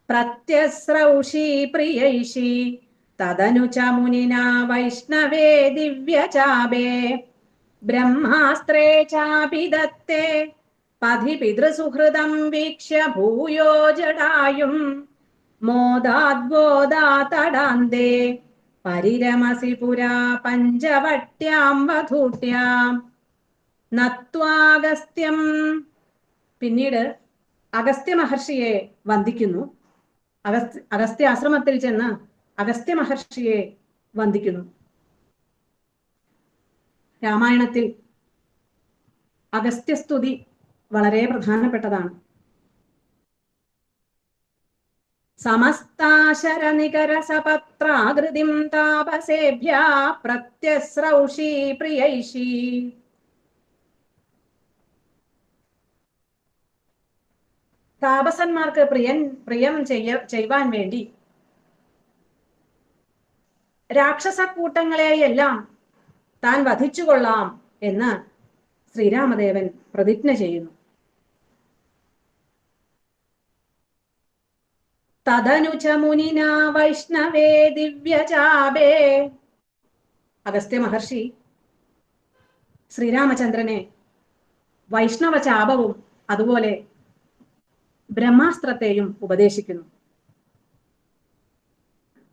പ്രത്യസ്രൗഷി പ്രിയൈഷി തദനു ച മുനിനാ വൈഷ്ണവേ ദിവ്യചാപേ ബ്രഹ്മാസ്ത്രേ ചാപി ദത്തേ പഥി പിതൃസുഹൃദം വീക്ഷ്യ ഭൂയോ ജടായും മോദാദ്ബോധാതടാന്തേ പരിരമസി പുരാ പഞ്ചവട്യാം വധൂട്യാം. നത്വാഗസ്ത്യം. പിന്നീട് അഗസ്ത്യ മഹർഷിയെ വന്ദിക്കുന്നു. അഗസ്ത്യ ആശ്രമത്തിൽ ചെന്ന് അഗസ്ത്യ മഹർഷിയെ വന്ദിക്കുന്നു. രാമായണത്തിൽ അഗസ്ത്യസ്തുതി വളരെ പ്രധാനപ്പെട്ടതാണ്. സമസ്താശരനികരസപത്രാകൃതിം താപസേഭ്യ പ്രത്യസ്രൗഷി പ്രിയൈഷി. താപസന്മാർക്ക് പ്രിയം ചെയ്യുവാൻ വേണ്ടി രാക്ഷസക്കൂട്ടങ്ങളെയെല്ലാം താൻ വധിച്ചുകൊള്ളാം എന്ന് ശ്രീരാമദേവൻ പ്രതിജ്ഞ ചെയ്യുന്നു. തദനു ച മുനിനാ വൈഷ്ണവേ ദിവ്യചാപേ. അഗസ്ത്യ മഹർഷി ശ്രീരാമചന്ദ്രനെ വൈഷ്ണവ ചാപവും അതുപോലെ ബ്രഹ്മാസ്ത്രത്തെയും ഉപദേശിക്കുന്നു.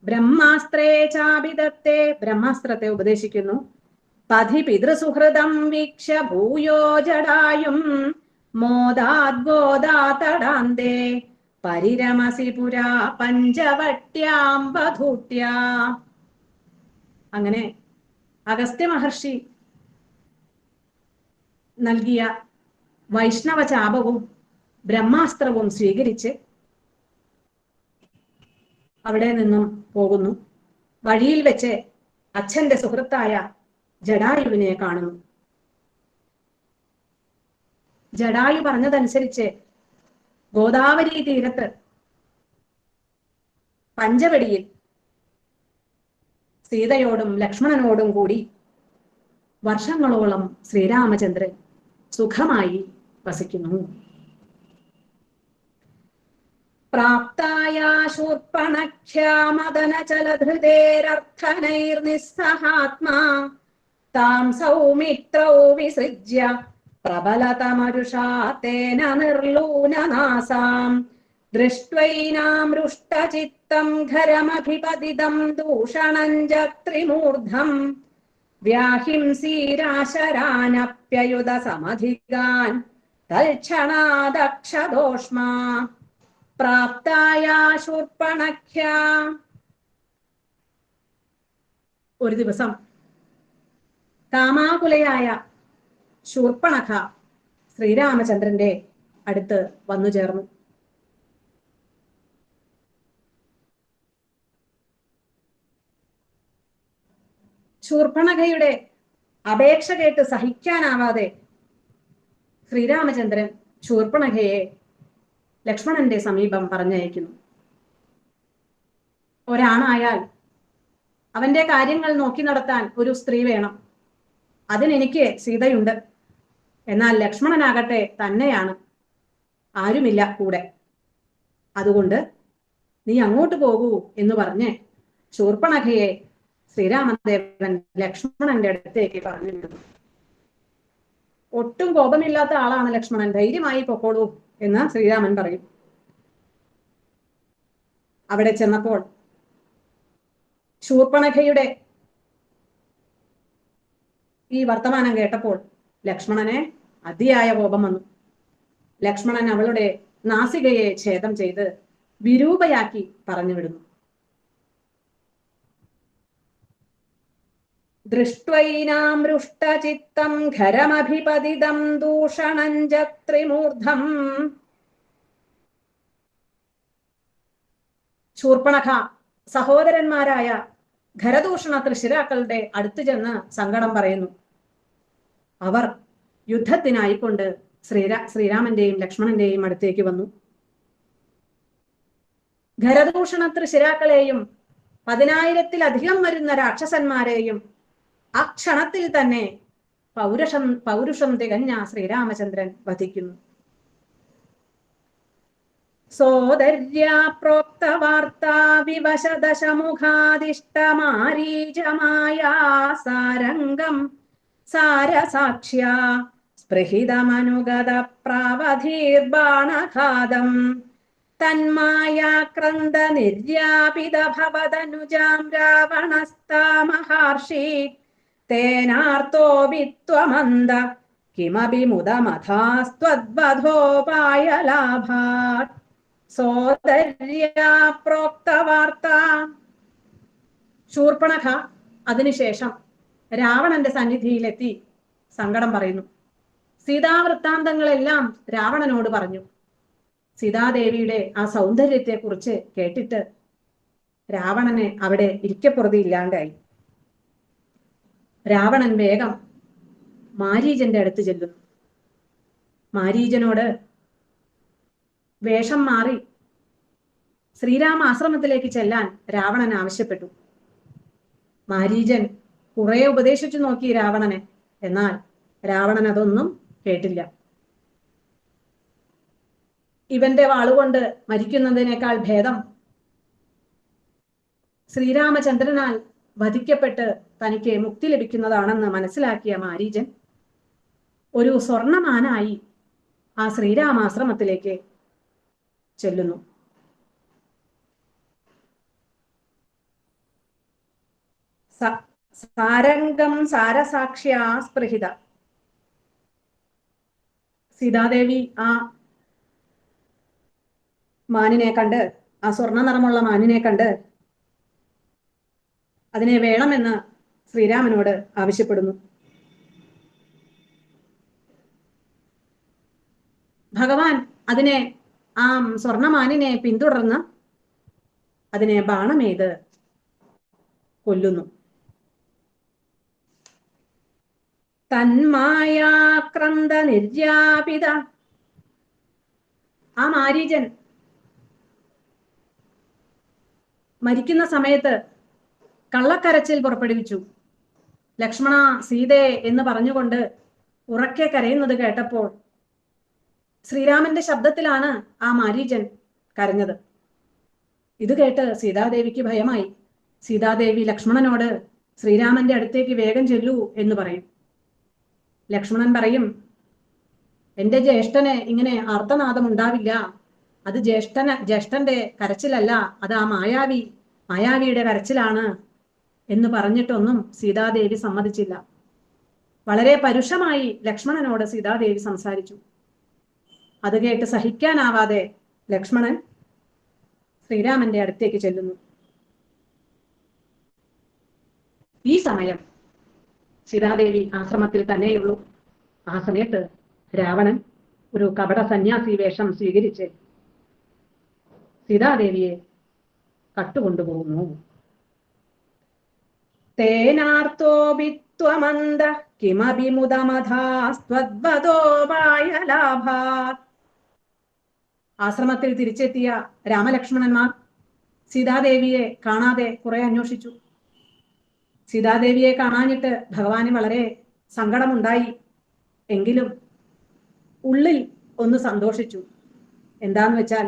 ബ്രഹ്മാസ്ത്രേ ചാപിതത്തെ. ബ്രഹ്മാസ്ത്രത്തെ ഉപദേശിക്കുന്നു. പഥി പിതൃസുഹൃദം വീക്ഷ്യ ഭൂയോ ജടായും മോദാദ്ബോധാതടാന്തേ പരിരമസി പുരാ പഞ്ചവട്യാം വധൂട്യാ. അങ്ങനെ അഗസ്ത്യ മഹർഷി നൽകിയ വൈഷ്ണവ ചാപവും ബ്രഹ്മാസ്ത്രവും സ്വീകരിച്ച് അവിടെ നിന്നും പോകുന്നു. വഴിയിൽ വെച്ച് അച്ഛന്റെ സുഹൃത്തായ ജടായുവിനെ കാണുന്നു. ജടായു പറഞ്ഞതനുസരിച്ച് ഗോദാവരി തീരത്ത് പഞ്ചവടിയിൽ സീതയോടും ലക്ഷ്മണനോടും കൂടി വർഷങ്ങളോളം ശ്രീരാമചന്ദ്രൻ സുഖമായി വസിക്കുന്നു. പ്രാപ്തായാ ശൂർപ്പണഖ്യാമദനചലധൃതേരർത്ഥനൈർനിസ്സഹാത്മാ താം സൗമിത്രൗ വിസൃജ്യ പ്രബലതമരുഷാ തേന നിർലൂനനാസാം ദൃഷ്ട്വൈനാമൃഷ്ടചിത്തം ഖരമഭിപതിതം ദൂഷണം ജത്രിമൂർധം വ്യാഹിംസീരാശരാനപ്യയുധ സമധികാൻ തൽക്ഷണാദക്ഷദോഷ്മാ പ്രാപ്തായാ ശൂർപ്പണഖ്യ. ഒരു ദിവസം കാമാകുലയായ ശൂർപ്പണഖ ശ്രീരാമചന്ദ്രന്റെ അടുത്ത് വന്നു ചേർന്നു. ശൂർപ്പണഖയുടെ അപേക്ഷ കേട്ട് സഹിക്കാനാവാതെ ശ്രീരാമചന്ദ്രൻ ശൂർപ്പണഖയെ ലക്ഷ്മണന്റെ സമീപം പറഞ്ഞയക്കുന്നു. ഒരാണായാൽ അവന്റെ കാര്യങ്ങൾ നോക്കി നടത്താൻ ഒരു സ്ത്രീ വേണം. അതിനെനിക്ക് സീതയുണ്ട്. എന്നാൽ ലക്ഷ്മണനാകട്ടെ തന്നെയാണ്, ആരുമില്ല കൂടെ. അതുകൊണ്ട് നീ അങ്ങോട്ട് പോകൂ എന്ന് പറഞ്ഞ് ശൂർപ്പണഖയെ ശ്രീരാമദേവൻ ലക്ഷ്മണന്റെ അടുത്തേക്ക് പറഞ്ഞിരുന്നു. ഒട്ടും കോപമില്ലാത്ത ആളാണ് ലക്ഷ്മണൻ, ധൈര്യമായി പൊക്കോളൂ എന്ന് ശ്രീരാമൻ പറയും. അവിടെ ചെന്നപ്പോൾ ശൂർപ്പണഖയുടെ ഈ വർത്തമാനം കേട്ടപ്പോൾ ലക്ഷ്മണനെ അതിയായ കോപം വന്നു. ലക്ഷ്മണൻ അവളുടെ നാസികയെ ഛേദം ചെയ്ത് വിരൂപയാക്കി പറഞ്ഞു വിടുന്നു. ദൃഷ്ട്വൈനാമൃഷ്ടചിത്തം ഖരമഭിപതിതം ദൂഷണം ജത്രിമൂർധം. ശൂർപ്പണഖ സഹോദരന്മാരായ ഖരദൂഷണ തൃശിരാക്കളുടെ അടുത്തു ചെന്ന് സങ്കടം പറയുന്നു. അവർ യുദ്ധത്തിനായിക്കൊണ്ട് ശ്രീരാമന്റെയും ലക്ഷ്മണന്റെയും അടുത്തേക്ക് വന്നു. ഖരദൂഷണ തൃശിരാക്കളെയും 10,000-ലധികം വരുന്ന രാക്ഷസന്മാരെയും ആ ക്ഷണത്തിൽ തന്നെ പൗരുഷം തികഞ്ഞ ശ്രീരാമചന്ദ്രൻ വധിക്കുന്നു. സോദര്യാ പ്രോക്ത വാർത്താ വിവശദശമുഖാദിഷ്ടമാരീചമായാ സാരംഗം സാരസാക്ഷ്യാ സ്പൃഹിതമനുഗത പ്രാവധീർബാണഘാതം തന്മായാക്രന്ദ നിർയാപിത ഭവതനുജാം രാവണസ്താ മഹർഷി തേനാർത്തോപിത്വമന്ദ കിമപി മുദമഥാസ്ത്വദ്വധോപായലാഭാത്. സോദര്യാ പ്രോക്ത വാർത്ത. ശൂർപ്പണഖ അതിനുശേഷം രാവണന്റെ സന്നിധിയിലെത്തി സങ്കടം പറയുന്നു. സീതാവൃത്താന്തങ്ങളെല്ലാം രാവണനോട് പറഞ്ഞു. സീതാദേവിയുടെ ആ സൗന്ദര്യത്തെ കുറിച്ച് കേട്ടിട്ട് രാവണനെ അവിടെ ഇരിക്കപ്പുറതി ഇല്ലാണ്ടായി. രാവണൻ വേഗം മാരീചന്റെ അടുത്ത് ചെല്ലുന്നു. മാരീചനോട് വേഷം മാറി ശ്രീരാമ ആശ്രമത്തിലേക്ക് ചെല്ലാൻ രാവണൻ ആവശ്യപ്പെട്ടു. മാരീചൻ കുറെ ഉപദേശിച്ചു നോക്കി രാവണനെ. എന്നാൽ രാവണൻ അതൊന്നും കേട്ടില്ല. ഇവന്റെ വാളുകൊണ്ട് മരിക്കുന്നതിനേക്കാൾ ഭേദം ശ്രീരാമചന്ദ്രനാൽ വധിക്കപ്പെട്ട് തനിക്ക് മുക്തി ലഭിക്കുന്നതാണെന്ന് മനസ്സിലാക്കിയ മാരീചൻ ഒരു സ്വർണമാനായി ആ ശ്രീരാമാശ്രമത്തിലേക്ക് ചെല്ലുന്നു. സാരംഗം സാരസാക്ഷ്യാ സ്പൃഹിത. സീതാദേവി ആ മാനിനെ കണ്ട്, ആ സ്വർണ്ണ നിറമുള്ള മാനിനെ കണ്ട് അതിനെ വേണമെന്ന് ശ്രീരാമനോട് ആവശ്യപ്പെടുന്നു. ഭഗവാൻ അതിനെ ആ സ്വർണമാനിനെ പിന്തുടർന്ന് അതിനെ ബാണമേത് കൊല്ലുന്നു. തന്മായാക്രന്ത നിർയാപിത, ആ മാരീചൻ മരിക്കുന്ന സമയത്ത് കള്ളക്കരച്ചിൽ പുറപ്പെടുവിച്ചു. ലക്ഷ്മണ, സീതേ എന്ന് പറഞ്ഞുകൊണ്ട് ഉറക്കെ കരയുന്നത് കേട്ടപ്പോൾ ശ്രീരാമന്റെ ശബ്ദത്തിലാണ് ആ മാരീചൻ കരഞ്ഞത്. ഇത് കേട്ട് സീതാദേവിക്ക് ഭയമായി. സീതാദേവി ലക്ഷ്മണനോട് ശ്രീരാമന്റെ അടുത്തേക്ക് വേഗം ചെല്ലൂ എന്ന് പറയും. ലക്ഷ്മണൻ പറയും, എന്റെ ജ്യേഷ്ഠന് ഇങ്ങനെ ആർത്തനാദം ഉണ്ടാവില്ല, അത് ജ്യേഷ്ഠന്റെ കരച്ചിലല്ല, അത് ആ മായാവിയുടെ കരച്ചിലാണ് എന്ന് പറഞ്ഞിട്ടൊന്നും സീതാദേവി സമ്മതിച്ചില്ല. വളരെ പരുഷമായി ലക്ഷ്മണനോട് സീതാദേവി സംസാരിച്ചു. അത് കേട്ട് സഹിക്കാനാവാതെ ലക്ഷ്മണൻ ശ്രീരാമന്റെ അടുത്തേക്ക് ചെല്ലുന്നു. ഈ സമയം സീതാദേവി ആശ്രമത്തിൽ തന്നെയുള്ളൂ. ആ സമയത്ത് രാവണൻ ഒരു കപട സന്യാസി വേഷം സ്വീകരിച്ച് സീതാദേവിയെ കട്ടുകൊണ്ടുപോകുന്നു. തേനാർത്തോപിത്വമന്ദ കിമപി മുദമധാസ്ത്വദ്വദോപായലാഭാത്. ആശ്രമത്തിൽ തിരിച്ചെത്തിയ രാമലക്ഷ്മണന്മാർ സീതാദേവിയെ കാണാതെ കുറെ അന്വേഷിച്ചു. സീതാദേവിയെ കാണാഞ്ഞിട്ട് ഭഗവാന് വളരെ സങ്കടമുണ്ടായി. എങ്കിലും ഉള്ളിൽ ഒന്ന് സന്തോഷിച്ചു. എന്താന്ന് വെച്ചാൽ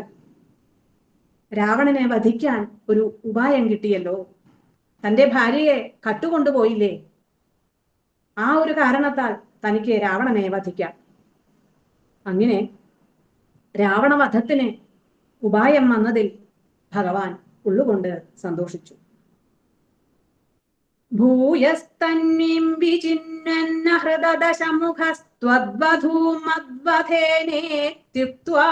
രാവണനെ വധിക്കാൻ ഒരു ഉപായം കിട്ടിയല്ലോ. തന്റെ ഭാര്യയെ കട്ടുകൊണ്ടുപോയില്ലേ, ആ ഒരു കാരണത്താൽ തനിക്ക് രാവണനെ വധിക്കാം. അങ്ങനെ രാവണവധത്തിന് ഉപായം വന്നതിൽ ഭഗവാൻ ഉള്ളുകൊണ്ട് സന്തോഷിച്ചു. ഭൂയസ്തന്മീം വിചിന്നന്ന ഹൃദദശമുഖസ്ത്വദ്വധൂമദ്വധേനേത്യുക്ത്വാ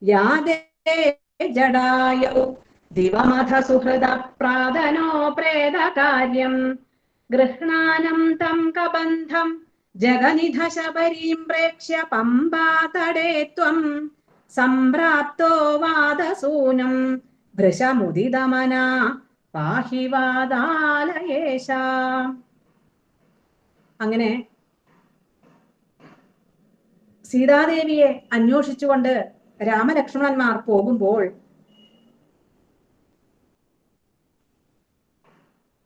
യാദേ ജടായൗ ദിവമഥ സുഹൃദ പ്രാദനോ പ്രേതകാര്യം ഗൃഹ്ണാനം തം കബന്ധം ജഗനിധ ശബരീം പ്രേക്ഷ്യ പമ്പാതടേ ത്വം സംപ്രാപ്തോ വാദസൂനം ഭൃശമുദിതമനാ പാഹി വാദാലയേശ. അങ്ങനെ സീതാദേവിയെ അന്വേഷിച്ചുകൊണ്ട് രാമലക്ഷ്മണന്മാർ പോകുമ്പോൾ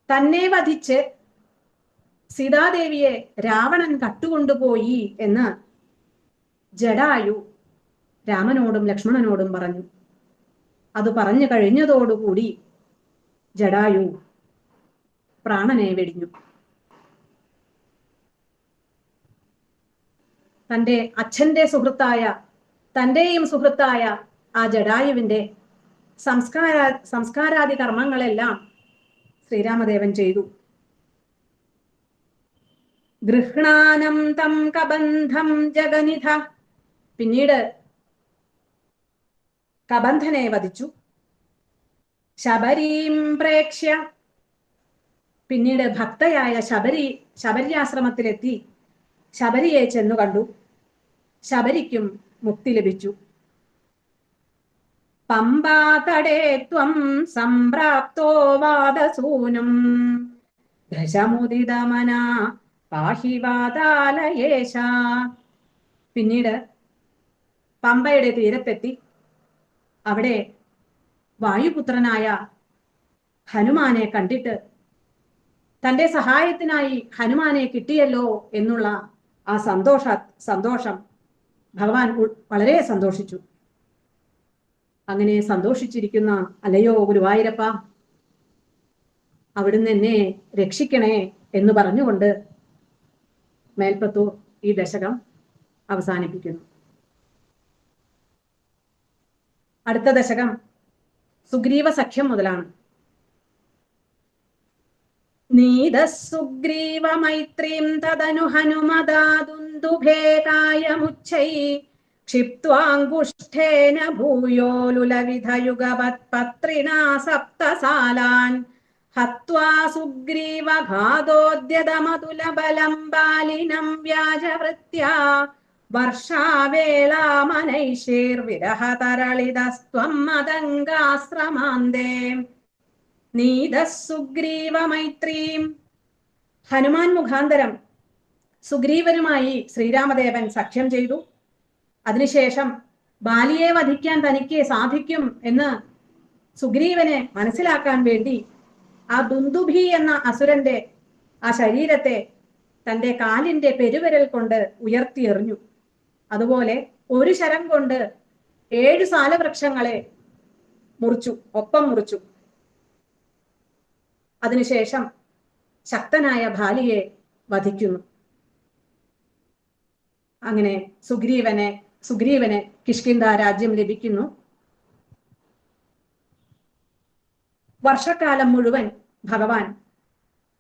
തന്നെ വധിച്ച് സീതാദേവിയെ രാവണൻ കട്ടുകൊണ്ടുപോയി എന്ന് ജടായു രാമനോടും ലക്ഷ്മണനോടും പറഞ്ഞു. അത് പറഞ്ഞു കഴിഞ്ഞതോടുകൂടി ജടായു പ്രാണനെ വെടിഞ്ഞു. തന്റെ അച്ഛന്റെ സുഹൃത്തായ, തന്റെയും സുഹൃത്തായ ആ ജടായുവിന്റെ സംസ്കാരാദി കർമ്മങ്ങളെല്ലാം ശ്രീരാമദേവൻ ചെയ്തു. ഗൃഹ്ണാനം തം കബന്ധം ജഗനിധ, പിന്നീട് കബന്ധനെ വധിച്ചു. ശബരീം പ്രേക്ഷ്യ, പിന്നീട് ഭക്തയായ ശബരിയാശ്രമത്തിലെത്തി ശബരിയെ ചെന്നു കണ്ടു. ശബരിക്കും മുക്തി ലഭിച്ചു. പമ്പാതടേ ത്വം സംപ്രാപ്തോ വാദസൂനം ദശമുദിതമനാ പാഹി വാദാലയേശ. പിന്നീട് പമ്പയുടെ തീരത്തെത്തി. അവിടെ വായുപുത്രനായ ഹനുമാനെ കണ്ടിട്ട് തന്റെ സഹായത്തിനായി ഹനുമാനെ കിട്ടിയല്ലോ എന്നുള്ള ആ സന്തോഷം ഭഗവാൻ വളരെ സന്തോഷിച്ചു. അങ്ങനെ സന്തോഷിച്ചിരിക്കുന്ന അല്ലയോ ഗുരുവായൂരപ്പ, അവിടുന്ന് എന്നെ രക്ഷിക്കണേ എന്ന് പറഞ്ഞുകൊണ്ട് മേൽപ്പത്തൂർ ഈ ദശകം അവസാനിപ്പിക്കുന്നു. അടുത്ത ദശകം സുഗ്രീവ സഖ്യം മുതലാണ്. നീതസുഗ്രീവ മൈത്രീം തദനു ഹനുമദാദുന്ദുഭേകായമുച്ഛൈ ക്ഷിപ്ത്വാങ്കുഷ്ഠേന ഭൂയോലുലവിധയുഗവത്പത്രിണാ സപ്തസാലാൻ ഹത്വാ സുഗ്രീവഘാതോദ്യതമതുലബലം ബാലിനം വ്യാജവൃത്യാ വർഷാവേളാമനൈഷീർവിരഹതരളിതസ്ത്വം മതംഗാശ്രമാന്തേ നീതസുഗ്രീവമൈത്രീം. ഹനുമാൻ മുഖാന്തരം സുഗ്രീവനുമായി ശ്രീരാമദേവൻ സഖ്യം ചെയ്തു. അതിനുശേഷം ബാലിയെ വധിക്കാൻ തനിക്ക് സാധിക്കും എന്ന് സുഗ്രീവനെ മനസ്സിലാക്കാൻ വേണ്ടി ആ ദുന്ദുഭി എന്ന അസുരന്റെ ആ ശരീരത്തെ തന്റെ കാലിന്റെ പെരുവിരൽ കൊണ്ട് ഉയർത്തിയെറിഞ്ഞു. അതുപോലെ ഒരു ശരം കൊണ്ട് 7 സാലവൃക്ഷങ്ങളെ ഒപ്പം മുറിച്ചു. അതിനുശേഷം ശക്തനായ ബാലിയെ വധിക്കുന്നു. അങ്ങനെ സുഗ്രീവനെ കിഷ്കിന്ധ രാജ്യം ലഭിക്കുന്നു. വർഷക്കാലം മുഴുവൻ ഭഗവാൻ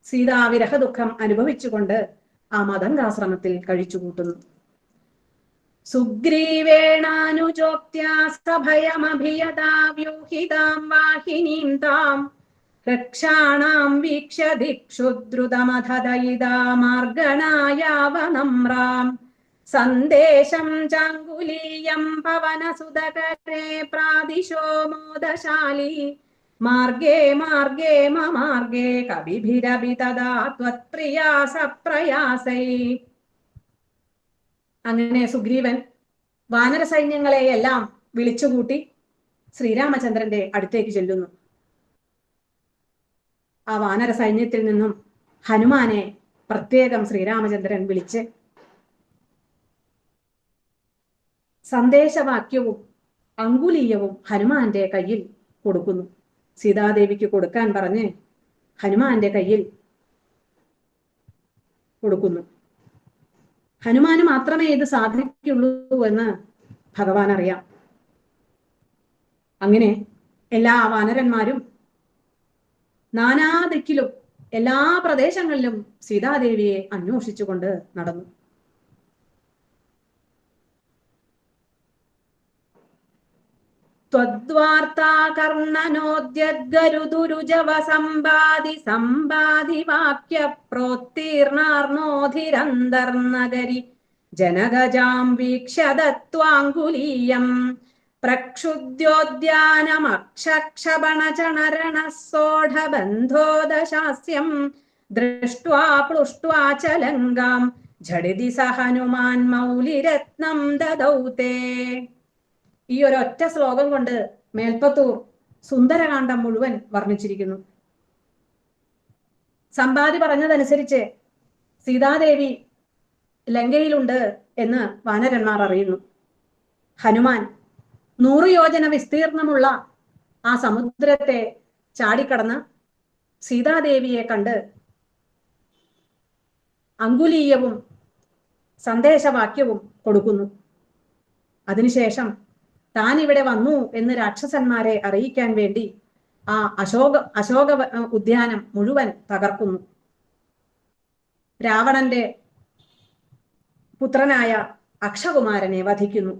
സീതാവിരഹ ദുഃഖം അനുഭവിച്ചുകൊണ്ട് ആ മതംഗാശ്രമത്തിൽ കഴിച്ചുകൂട്ടുന്നു. സുഗ്രീവേണാനുജോക്ത്യാ സഭയമഭിയതാ വാഹിനീം താം രക്ഷാണാം വീക്ഷ്യ ദിക്ഷുദ്രുതമഥദയിതാ മാർഗണായാവനമ്രാം സന്ദേശം ചാങ്കുലീയം പവനസുതകരേ പ്രാദിശോ മോദശാലി മാർഗേ മാർഗേ മമാർഗേ കവിഭിരഭിതദാ ത്വത്പ്രിയാസപ്രയാസൈ. അങ്ങനെ സുഗ്രീവൻ വാനര സൈന്യങ്ങളെയെല്ലാം വിളിച്ചുകൂട്ടി ശ്രീരാമചന്ദ്രന്റെ അടുത്തേക്ക് ചെല്ലുന്നു. ആ വാനര സൈന്യത്തിൽ നിന്നും ഹനുമാനെ പ്രത്യേകം ശ്രീരാമചന്ദ്രൻ വിളിച്ച് സന്ദേശവാക്യവും അങ്കുലീയവും ഹനുമാന്റെ കയ്യിൽ കൊടുക്കുന്നു. സീതാദേവിക്ക് കൊടുക്കാൻ പറഞ്ഞ് ഹനുമാന്റെ കയ്യിൽ കൊടുക്കുന്നു. ഹനുമാന് മാത്രമേ ഇത് സാധിക്കുള്ളൂ എന്ന് ഭഗവാൻ അറിയാം. അങ്ങനെ എല്ലാ വാനരന്മാരും നാനാദിക്കിലും എല്ലാ പ്രദേശങ്ങളിലും സീതാദേവിയെ അന്വേഷിച്ചുകൊണ്ട് നടന്നു. ത്വദ്വാർത്താകർണനോദ്യദ്ഗരുദുരുജവ വാക്യ പ്രോത്തീർണാർണോധിരന്തർനഗരി ജനഗജാം വീക്ഷ്യദത്വാങ്കുലീയം പ്രക്ഷുദ്യോദ്യാനമക്ഷക്ഷപണചണരണസോഢബന്ധോദശാസ്യം ദൃഷ്ട്വാ പ്ലുഷ്ട്വാ ച ലങ്കാം ഝടിതി സ ഹനുമാൻ മൗലിരത്നം ദദൗ തേ. ഈ ഒരൊറ്റ ശ്ലോകം കൊണ്ട് മേൽപ്പത്തൂർ സുന്ദരകാന്ഡം മുഴുവൻ വർണ്ണിച്ചിരിക്കുന്നു. സമ്പാദി പറഞ്ഞതനുസരിച്ച് സീതാദേവി ലങ്കയിലുണ്ട് എന്ന് വാനരന്മാർ അറിയുന്നു. ഹനുമാൻ 100 യോജന വിസ്തീർണമുള്ള ആ സമുദ്രത്തെ ചാടിക്കടന്ന് സീതാദേവിയെ കണ്ട് അങ്കുലീയവും സന്ദേശവാക്യവും കൊടുക്കുന്നു. അതിനുശേഷം താൻ ഇവിടെ വന്നു എന്ന് രാക്ഷസന്മാരെ അറിയിക്കാൻ വേണ്ടി ആ അശോക ഉദ്യാനം മുഴുവൻ തകർക്കുന്നു. രാവണന്റെ പുത്രനായ അക്ഷകുമാരനെ വധിക്കുന്നു.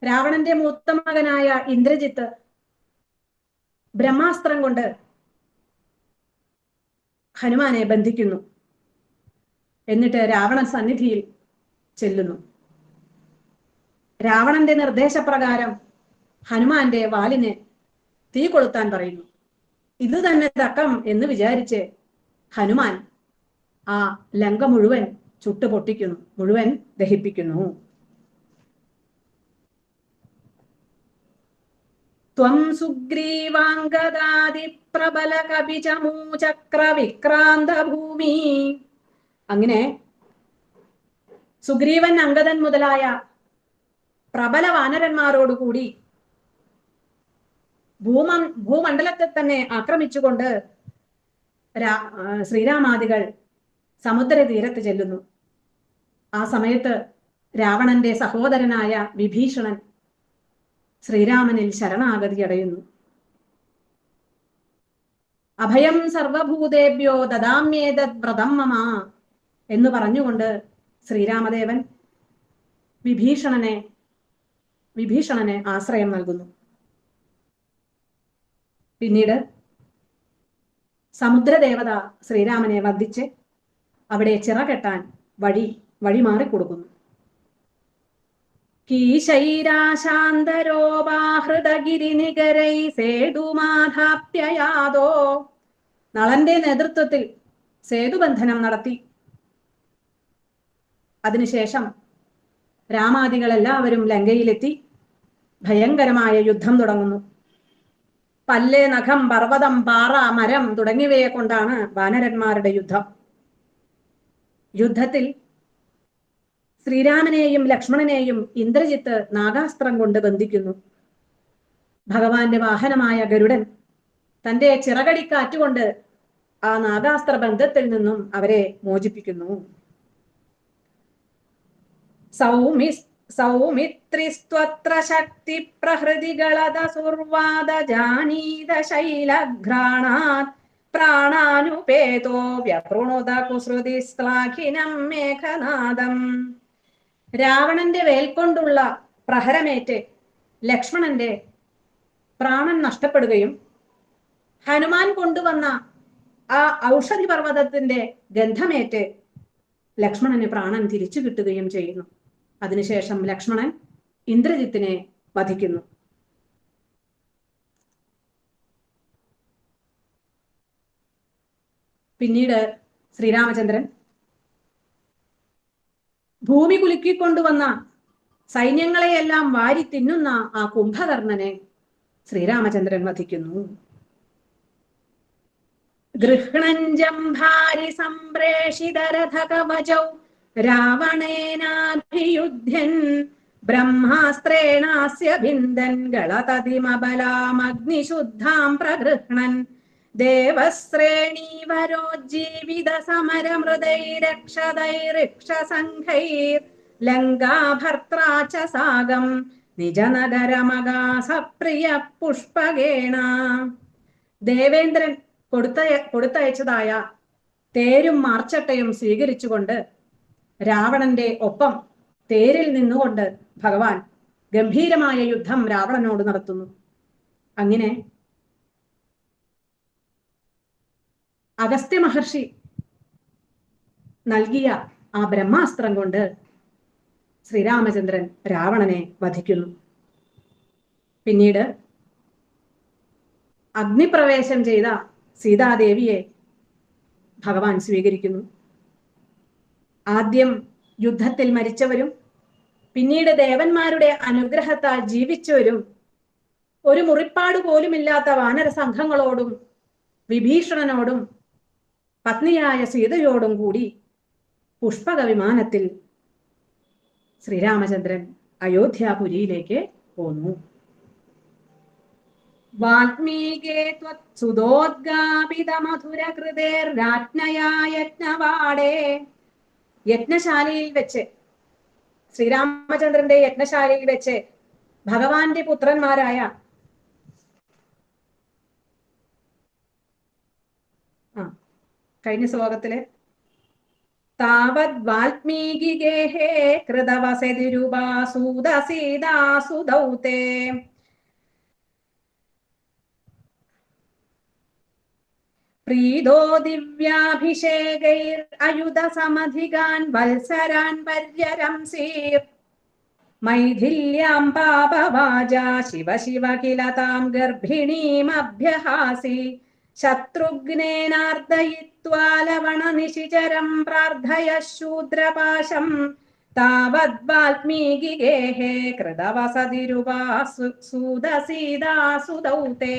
രാവണന്റെ മൂത്ത മകനായ ഇന്ദ്രജിത്ത് ബ്രഹ്മാസ്ത്രം കൊണ്ട് ഹനുമാനെ ബന്ധിക്കുന്നു. എന്നിട്ട് രാവണൻ സന്നിധിയിൽ ചെല്ലുന്നു. രാവണന്റെ നിർദ്ദേശപ്രകാരം ഹനുമാന്റെ വാലിന് തീ കൊളുത്താൻ പറയുന്നു. ഇത് തന്നെ തക്കം എന്ന് വിചാരിച്ച് ഹനുമാൻ ആ ലങ്ക മുഴുവൻ ചുട്ടുപൊട്ടിക്കുന്നു, മുഴുവൻ ദഹിപ്പിക്കുന്നു. ത്വം സുഗ്രീവാംഗദാദി പ്രബല കപിചമൂചക്ര വിക്രാന്ത ഭൂമി. അങ്ങനെ സുഗ്രീവൻ, അംഗദൻ മുതലായ പ്രബല വാനരന്മാരോടുകൂടി ഭൂമണ്ഡലത്തെ തന്നെ ആക്രമിച്ചുകൊണ്ട് ശ്രീരാമാദികൾ സമുദ്രതീരത്ത് ചെല്ലുന്നു. ആ സമയത്ത് രാവണന്റെ സഹോദരനായ വിഭീഷണൻ ശ്രീരാമനിൽ ശരണാഗതി അടയുന്നു. അഭയം സർവഭൂതേഭ്യോ ദദാമ്യേതദ് വ്രതം മമ എന്ന് പറഞ്ഞുകൊണ്ട് ശ്രീരാമദേവൻ വിഭീഷണനെ ആശ്രയം നൽകുന്നു. പിന്നീട് സമുദ്രദേവത ശ്രീരാമനെ വധിച്ച് അവിടെ ചിറകെട്ടാൻ വഴി വഴിമാറിക്കൊടുക്കുന്നു. കീശൈരാശാന്തരോപാഹൃതഗിരിനികരൈ സേതുമാധാപ്യയാതോ. നളന്റെ നേതൃത്വത്തിൽ സേതുബന്ധനം നടത്തി. അതിനുശേഷം രാമാദികളെല്ലാവരും ലങ്കയിലെത്തി. ഭയങ്കരമായ യുദ്ധം തുടങ്ങുന്നു. പല്ല്, നഖം, പർവ്വതം, പാറ, മരം തുടങ്ങിയവയെ കൊണ്ടാണ് വാനരന്മാരുടെ യുദ്ധം. യുദ്ധത്തിൽ ശ്രീരാമനെയും ലക്ഷ്മണനെയും ഇന്ദ്രജിത്ത് നാഗാസ്ത്രം കൊണ്ട് ബന്ധിക്കുന്നു. ഭഗവാന്റെ വാഹനമായ ഗരുഡൻ തന്റെ ചിറകടിക്കാറ്റുകൊണ്ട് ആ നാഗാസ്ത്ര ബന്ധത്തിൽ നിന്നും അവരെ മോചിപ്പിക്കുന്നു. സൗമിത്രിസ്ത്വത്ര ശക്തി പ്രഹൃതികളത സുർവാദ ജാനീത ശൈലഘ്രാണാത് പ്രാണാനുപേതോ വ്യപൃണുത കുസൃതി ശ്ലാഘിനം മേഘനാദം. രാവണന്റെ വേൽക്കൊണ്ടുള്ള പ്രഹരമേറ്റ് ലക്ഷ്മണന്റെ പ്രാണൻ നഷ്ടപ്പെടുകയും ഹനുമാൻ കൊണ്ടുവന്ന ആ ഔഷധി പർവ്വതത്തിന്റെ ഗന്ധമേറ്റ് ലക്ഷ്മണന് പ്രാണൻ തിരിച്ചു കിട്ടുകയും ചെയ്യുന്നു. അതിനുശേഷം ലക്ഷ്മണൻ ഇന്ദ്രജിത്തിനെ വധിക്കുന്നു. പിന്നീട് ശ്രീരാമചന്ദ്രൻ ഭൂമി കുലുക്കിക്കൊണ്ടുവന്ന സൈന്യങ്ങളെയെല്ലാം വാരി തിന്നുന്ന ആ കുംഭകർണനെ ശ്രീരാമചന്ദ്രൻ വധിക്കുന്നു. ഗൃഹ്ണഞ്ജംഭാരി സംപ്രേഷിതരഥകവചൗ രാവണേനാഭിയുധ്യൻ ബ്രഹ്മാസ്ത്രേണാസ്യ ഭിന്ദൻ ഗളതതിമബലാമഗ്നിശുദ്ധാം പ്രഗൃഹ്ണൻ ദേവശ്രേണീവരോജ്ജീവിത സമരമൃതൈരക്ഷതൈരിക്ഷസംഘൈർ ലങ്കാഭർത്രാച സാഗം നിജനഗരമഗാസപ്രിയ പുഷ്പകേണ. ദേവേന്ദ്രൻ കൊടുത്തയച്ചതായ തേരും മാർച്ചട്ടയും സ്വീകരിച്ചുകൊണ്ട് രാവണന്റെ ഒപ്പം തേരിൽ നിന്നുകൊണ്ട് ഭഗവാൻ ഗംഭീരമായ യുദ്ധം രാവണനോട് നടത്തുന്നു. അങ്ങനെ അഗസ്ത്യ മഹർഷി നൽകിയ ആ ബ്രഹ്മാസ്ത്രം കൊണ്ട് ശ്രീരാമചന്ദ്രൻ രാവണനെ വധിക്കുന്നു. പിന്നീട് അഗ്നിപ്രവേശം ചെയ്ത സീതാദേവിയെ ഭഗവാൻ സ്വീകരിക്കുന്നു. ആദ്യം യുദ്ധത്തിൽ മരിച്ചവരും പിന്നീട് ദേവന്മാരുടെ അനുഗ്രഹത്താൽ ജീവിച്ചവരും ഒരു മുറിപ്പാട് പോലുമില്ലാത്ത വാനര സംഘങ്ങളോടും വിഭീഷണനോടും പത്നിയായ സീതയോടും കൂടി പുഷ്പക വിമാനത്തിൽ ശ്രീരാമചന്ദ്രൻ അയോധ്യാപുരിയിലേക്ക് പോന്നു. വാൽമീകേ ത്വത്സുതോദ്ഗാപിത മധുരകൃതേർ രാജ്ഞയാ യജ്ഞവാടേ. യജ്ഞശാലയിൽ വെച്ച് ശ്രീരാമചന്ദ്രന്റെ യജ്ഞശാലയിൽ വെച്ച് ഭഗവാന്റെ പുത്രന്മാരായ കഴിഞ്ഞ ശ്ലോകത്തില് താവത് വാൽമീകി ഗേഹേ കൃതവസതിരുപാസൂദസീദാസുദൗതേ പ്രീതോ ദിവ്യാഭിഷേകൈർ അയുധ സമധികാൻ വത്സരാൻ പര്യരംസീർ മൈഥില്യാം പാപവാചാ ശിവ ശിവ കില താം ഗർഭിണീമഭ്യഹാസി ശത്രുഘ്നേനാർദ്ദയിത്വാ ലവണ നിശിചരം പ്രാർത്ഥയ ശൂദ്രപാശം താവത് വാൽമീകി ഗേഹേ കൃതവസതിരുപാസൂദസീദാസുദൗതേ.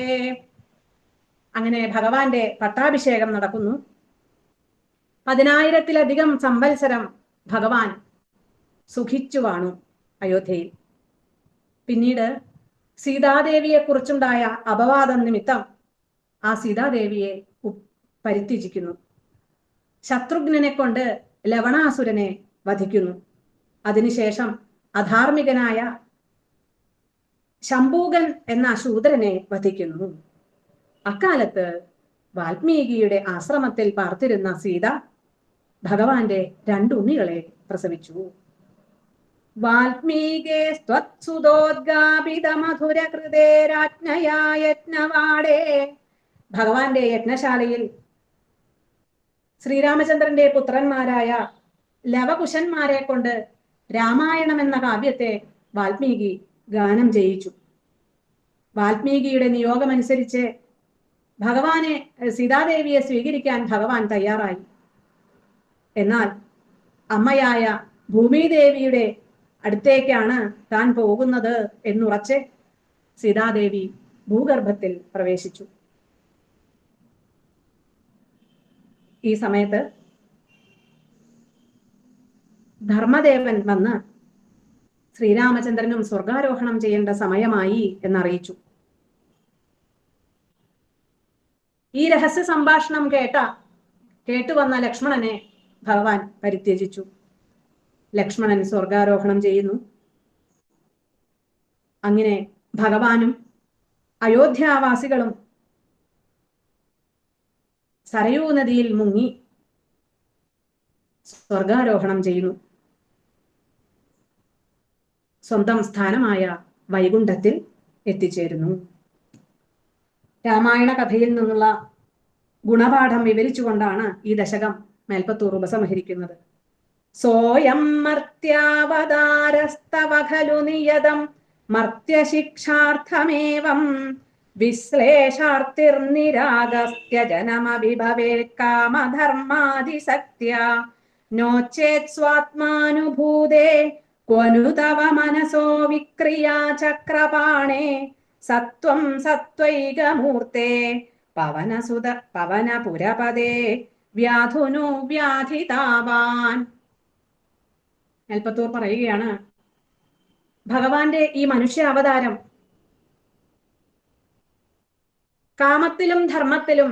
അങ്ങനെ ഭഗവാന്റെ പട്ടാഭിഷേകം നടക്കുന്നു. 10,000-ലധികം സംവത്സരം ഭഗവാൻ സുഖിച്ചു വാണു അയോധ്യയിൽ. പിന്നീട് സീതാദേവിയെ കുറിച്ചുണ്ടായ അപവാദം നിമിത്തം ആ സീതാദേവിയെ പരിത്യജിക്കുന്നു. ശത്രുഘ്നനെ കൊണ്ട് ലവണാസുരനെ വധിക്കുന്നു. അതിനുശേഷം അധാർമികനായ ശംഭൂകൻ എന്ന ശൂദ്രനെ വധിക്കുന്നു. അക്കാലത്ത് വാൽമീകിയുടെ ആശ്രമത്തിൽ പാർത്തിരുന്ന സീത ഭഗവാന്റെ 2 ഉണ്ണികളെ പ്രസവിച്ചു. വാൽമീകേ സ്വത്സുതോദ്ഗാപിത മധുരകൃതേ രാജ്ഞയാ യജ്ഞവാടേ. ഭഗവാന്റെ യജ്ഞശാലയിൽ ശ്രീരാമചന്ദ്രന്റെ പുത്രന്മാരായ ലവകുശന്മാരെ കൊണ്ട് രാമായണം എന്ന കാവ്യത്തെ വാൽമീകി ഗാനം ചെയ്യിച്ചു. വാൽമീകിയുടെ നിയോഗമനുസരിച്ച് ഭഗവാനെ, സീതാദേവിയെ സ്വീകരിക്കാൻ ഭഗവാൻ തയ്യാറായി. എന്നാൽ അമ്മയായ ഭൂമിദേവിയുടെ അടുത്തേക്കാണ് താൻ പോകുന്നത് എന്നുറച്ച് സീതാദേവി ഭൂഗർഭത്തിൽ പ്രവേശിച്ചു. ഈ സമയത്ത് ധർമ്മദേവൻ വന്ന് ശ്രീരാമചന്ദ്രനും സ്വർഗാരോഹണം ചെയ്യേണ്ട സമയമായി എന്നറിയിച്ചു. ഈ രഹസ്യ സംഭാഷണം കേട്ടുവന്ന ലക്ഷ്മണനെ ഭഗവാൻ പരിത്യജിച്ചു. ലക്ഷ്മണൻ സ്വർഗാരോഹണം ചെയ്യുന്നു. അങ്ങനെ ഭഗവാനും അയോധ്യാവാസികളും സരയൂ നദിയിൽ മുങ്ങി സ്വർഗാരോഹണം ചെയ്യുന്നു. സ്വന്തം സ്ഥാനമായ വൈകുണ്ഠത്തിൽ എത്തിച്ചേരുന്നു. രാമായണ കഥയിൽ നിന്നുള്ള ഗുണപാഠം വിവരിച്ചുകൊണ്ടാണ് ഈ ദശകം മേൽപ്പത്തൂർ ഉപസംഹരിക്കുന്നത്. സോയം മർത്യാവതാരസ്തവ ഖലു നിയതം മർത്യശിക്ഷാർത്ഥമേവം വിശ്ലേഷാർത്തിർനിരാഗസ്ത്യജനമഭിഭവേ കാമധർമാദിസക്ത്യാ നോചേത് സ്വാത്മാനുഭൂതേ ക്വനു തവ മനസോ വിക്രിയാ ചക്രപാണേ സത്വം സത്വൈകമൂർത്തേ പവനപുരപദേ വ്യാധുനു വ്യാധിതാവാൻ. മേൽപ്പത്തൂർ പറയുകയാണ്, ഭഗവാന്റെ ഈ മനുഷ്യ അവതാരം കാമത്തിലും ധർമ്മത്തിലും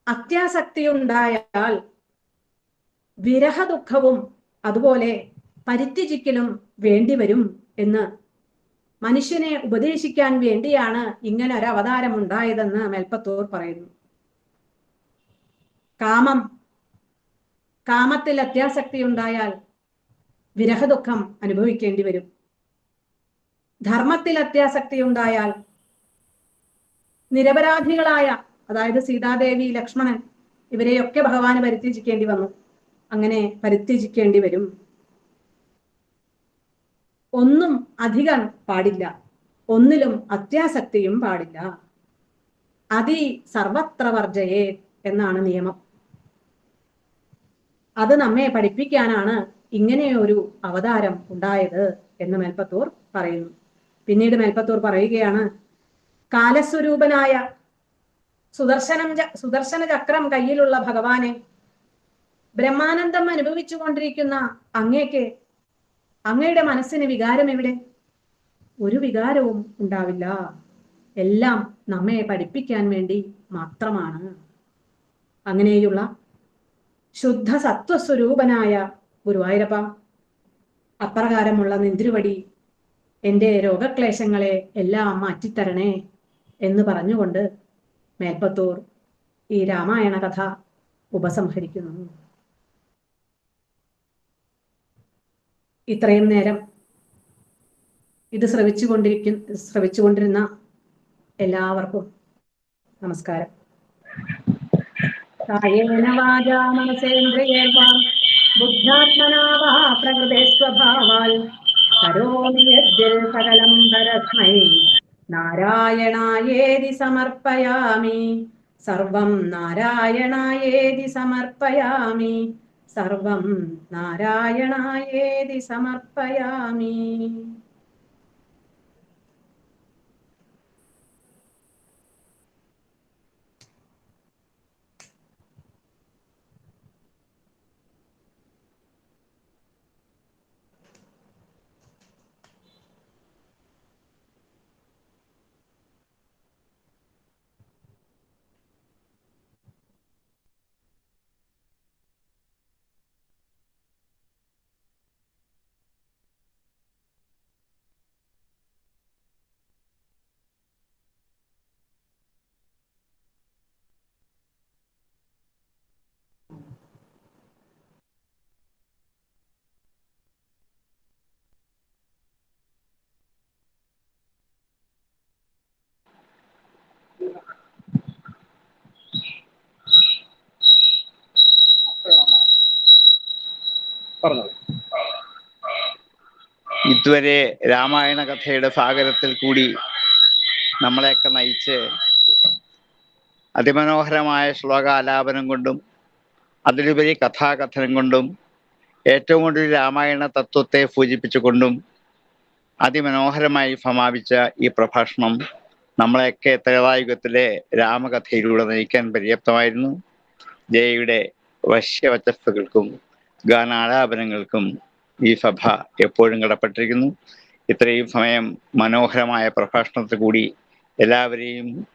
അത്യാസക്തിയുണ്ടായാൽ വിരഹ ദുഃഖവും അതുപോലെ പരിത്യജിക്കലും വേണ്ടിവരും എന്ന് മനുഷ്യനെ ഉപദേശിക്കാൻ വേണ്ടിയാണ് ഇങ്ങനെ ഒരു അവതാരം ഉണ്ടായതെന്ന് മേൽപ്പത്തൂർ പറയുന്നു. കാമത്തിൽ അത്യാസക്തി ഉണ്ടായാൽ വിരഹദുഃഖം അനുഭവിക്കേണ്ടി വരും. ധർമ്മത്തിൽ അത്യാസക്തി ഉണ്ടായാൽ നിരപരാധികളായ, അതായത് സീതാദേവി, ലക്ഷ്മണൻ, ഇവരെയൊക്കെ ഭഗവാന് പരിത്യജിക്കേണ്ടി വന്നു. അങ്ങനെ പരിത്യജിക്കേണ്ടി വരും. ഒന്നും അധികം പാടില്ല, ഒന്നിലും അത്യാസക്തിയും പാടില്ല. അതി സർവത്ര വർജയേ എന്നാണ് നിയമം. അത് നമ്മെ പഠിപ്പിക്കാനാണ് ഇങ്ങനെയൊരു അവതാരം ഉണ്ടായത് എന്ന് മേൽപ്പത്തൂർ പറയുന്നു. പിന്നീട് മേൽപ്പത്തൂർ പറയുകയാണ്, കാലസ്വരൂപനായ സുദർശന ചക്രം കയ്യിലുള്ള ഭഗവാനെ ബ്രഹ്മാനന്ദം അനുഭവിച്ചു കൊണ്ടിരിക്കുന്ന അങ്ങയുടെ മനസ്സിന് വികാരം എവിടെ? ഒരു വികാരവും ഉണ്ടാവില്ല. എല്ലാം നമ്മെ പഠിപ്പിക്കാൻ വേണ്ടി മാത്രമാണ്. അങ്ങനെയുള്ള ശുദ്ധ സത്വസ്വരൂപനായ ഗുരുവായൂരപ്പ, അപ്രകാരമുള്ള നിന്തിരുവടി എൻ്റെ രോഗക്ലേശങ്ങളെ എല്ലാം മാറ്റിത്തരണേ എന്ന് പറഞ്ഞുകൊണ്ട് മേൽപ്പത്തൂർ ഈ രാമായണ കഥ ഉപസംഹരിക്കുന്നു. ഇത്രയും നേരം ഇത് ശ്രവിച്ചുകൊണ്ടിരുന്ന എല്ലാവർക്കും നമസ്കാരം. കായേന വാചാ മനസേന്ദ്രിയേർവാ ബുദ്ധ്യാത്മനാ വാ പ്രകൃതേ സ്വഭാവാൽ കരോമി യദ്ദിൽ സകലം പരസ്മൈ നാരായണായേതി സമർപ്പയാമി. സർവം നാരായണായേതി സമർപ്പയാമി. സർവം നാരായണായേതി സമർപ്പയാമി. പറഞ്ഞത്. ഇതുവരെ രാമായണ കഥയുടെ സാഗരത്തിൽ കൂടി നമ്മളെയൊക്കെ നയിച്ച് അതിമനോഹരമായ ശ്ലോകാലാപനം കൊണ്ടും അതിലുപരി കഥാകഥനം കൊണ്ടും ഏറ്റവും കൂടുതൽ രാമായണ തത്വത്തെ സൂചിപ്പിച്ചുകൊണ്ടും അതിമനോഹരമായി സമാപിച്ച ഈ പ്രഭാഷണം നമ്മളെയൊക്കെ ത്രേതായുഗത്തിലെ രാമകഥയിലൂടെ നയിക്കാൻ പര്യാപ്തമായിരുന്നു. ജയയുടെ വശ്യവചസ്സുകൾക്കും ഗാനാലാപനങ്ങൾക്കും ഈ സഭ എപ്പോഴും കടപ്പെട്ടിരിക്കുന്നു. ഇത്രയും സമയം മനോഹരമായ പ്രഭാഷണത്തിൽ കൂടി എല്ലാവരെയും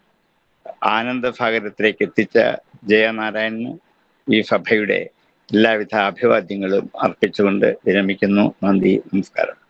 ആനന്ദസാഗരത്തിലേക്ക് എത്തിച്ച ജയനാരായണന് ഈ സഭയുടെ എല്ലാവിധ അഭിവാദ്യങ്ങളും അർപ്പിച്ചുകൊണ്ട് വിരമിക്കുന്നു. നന്ദി, നമസ്കാരം.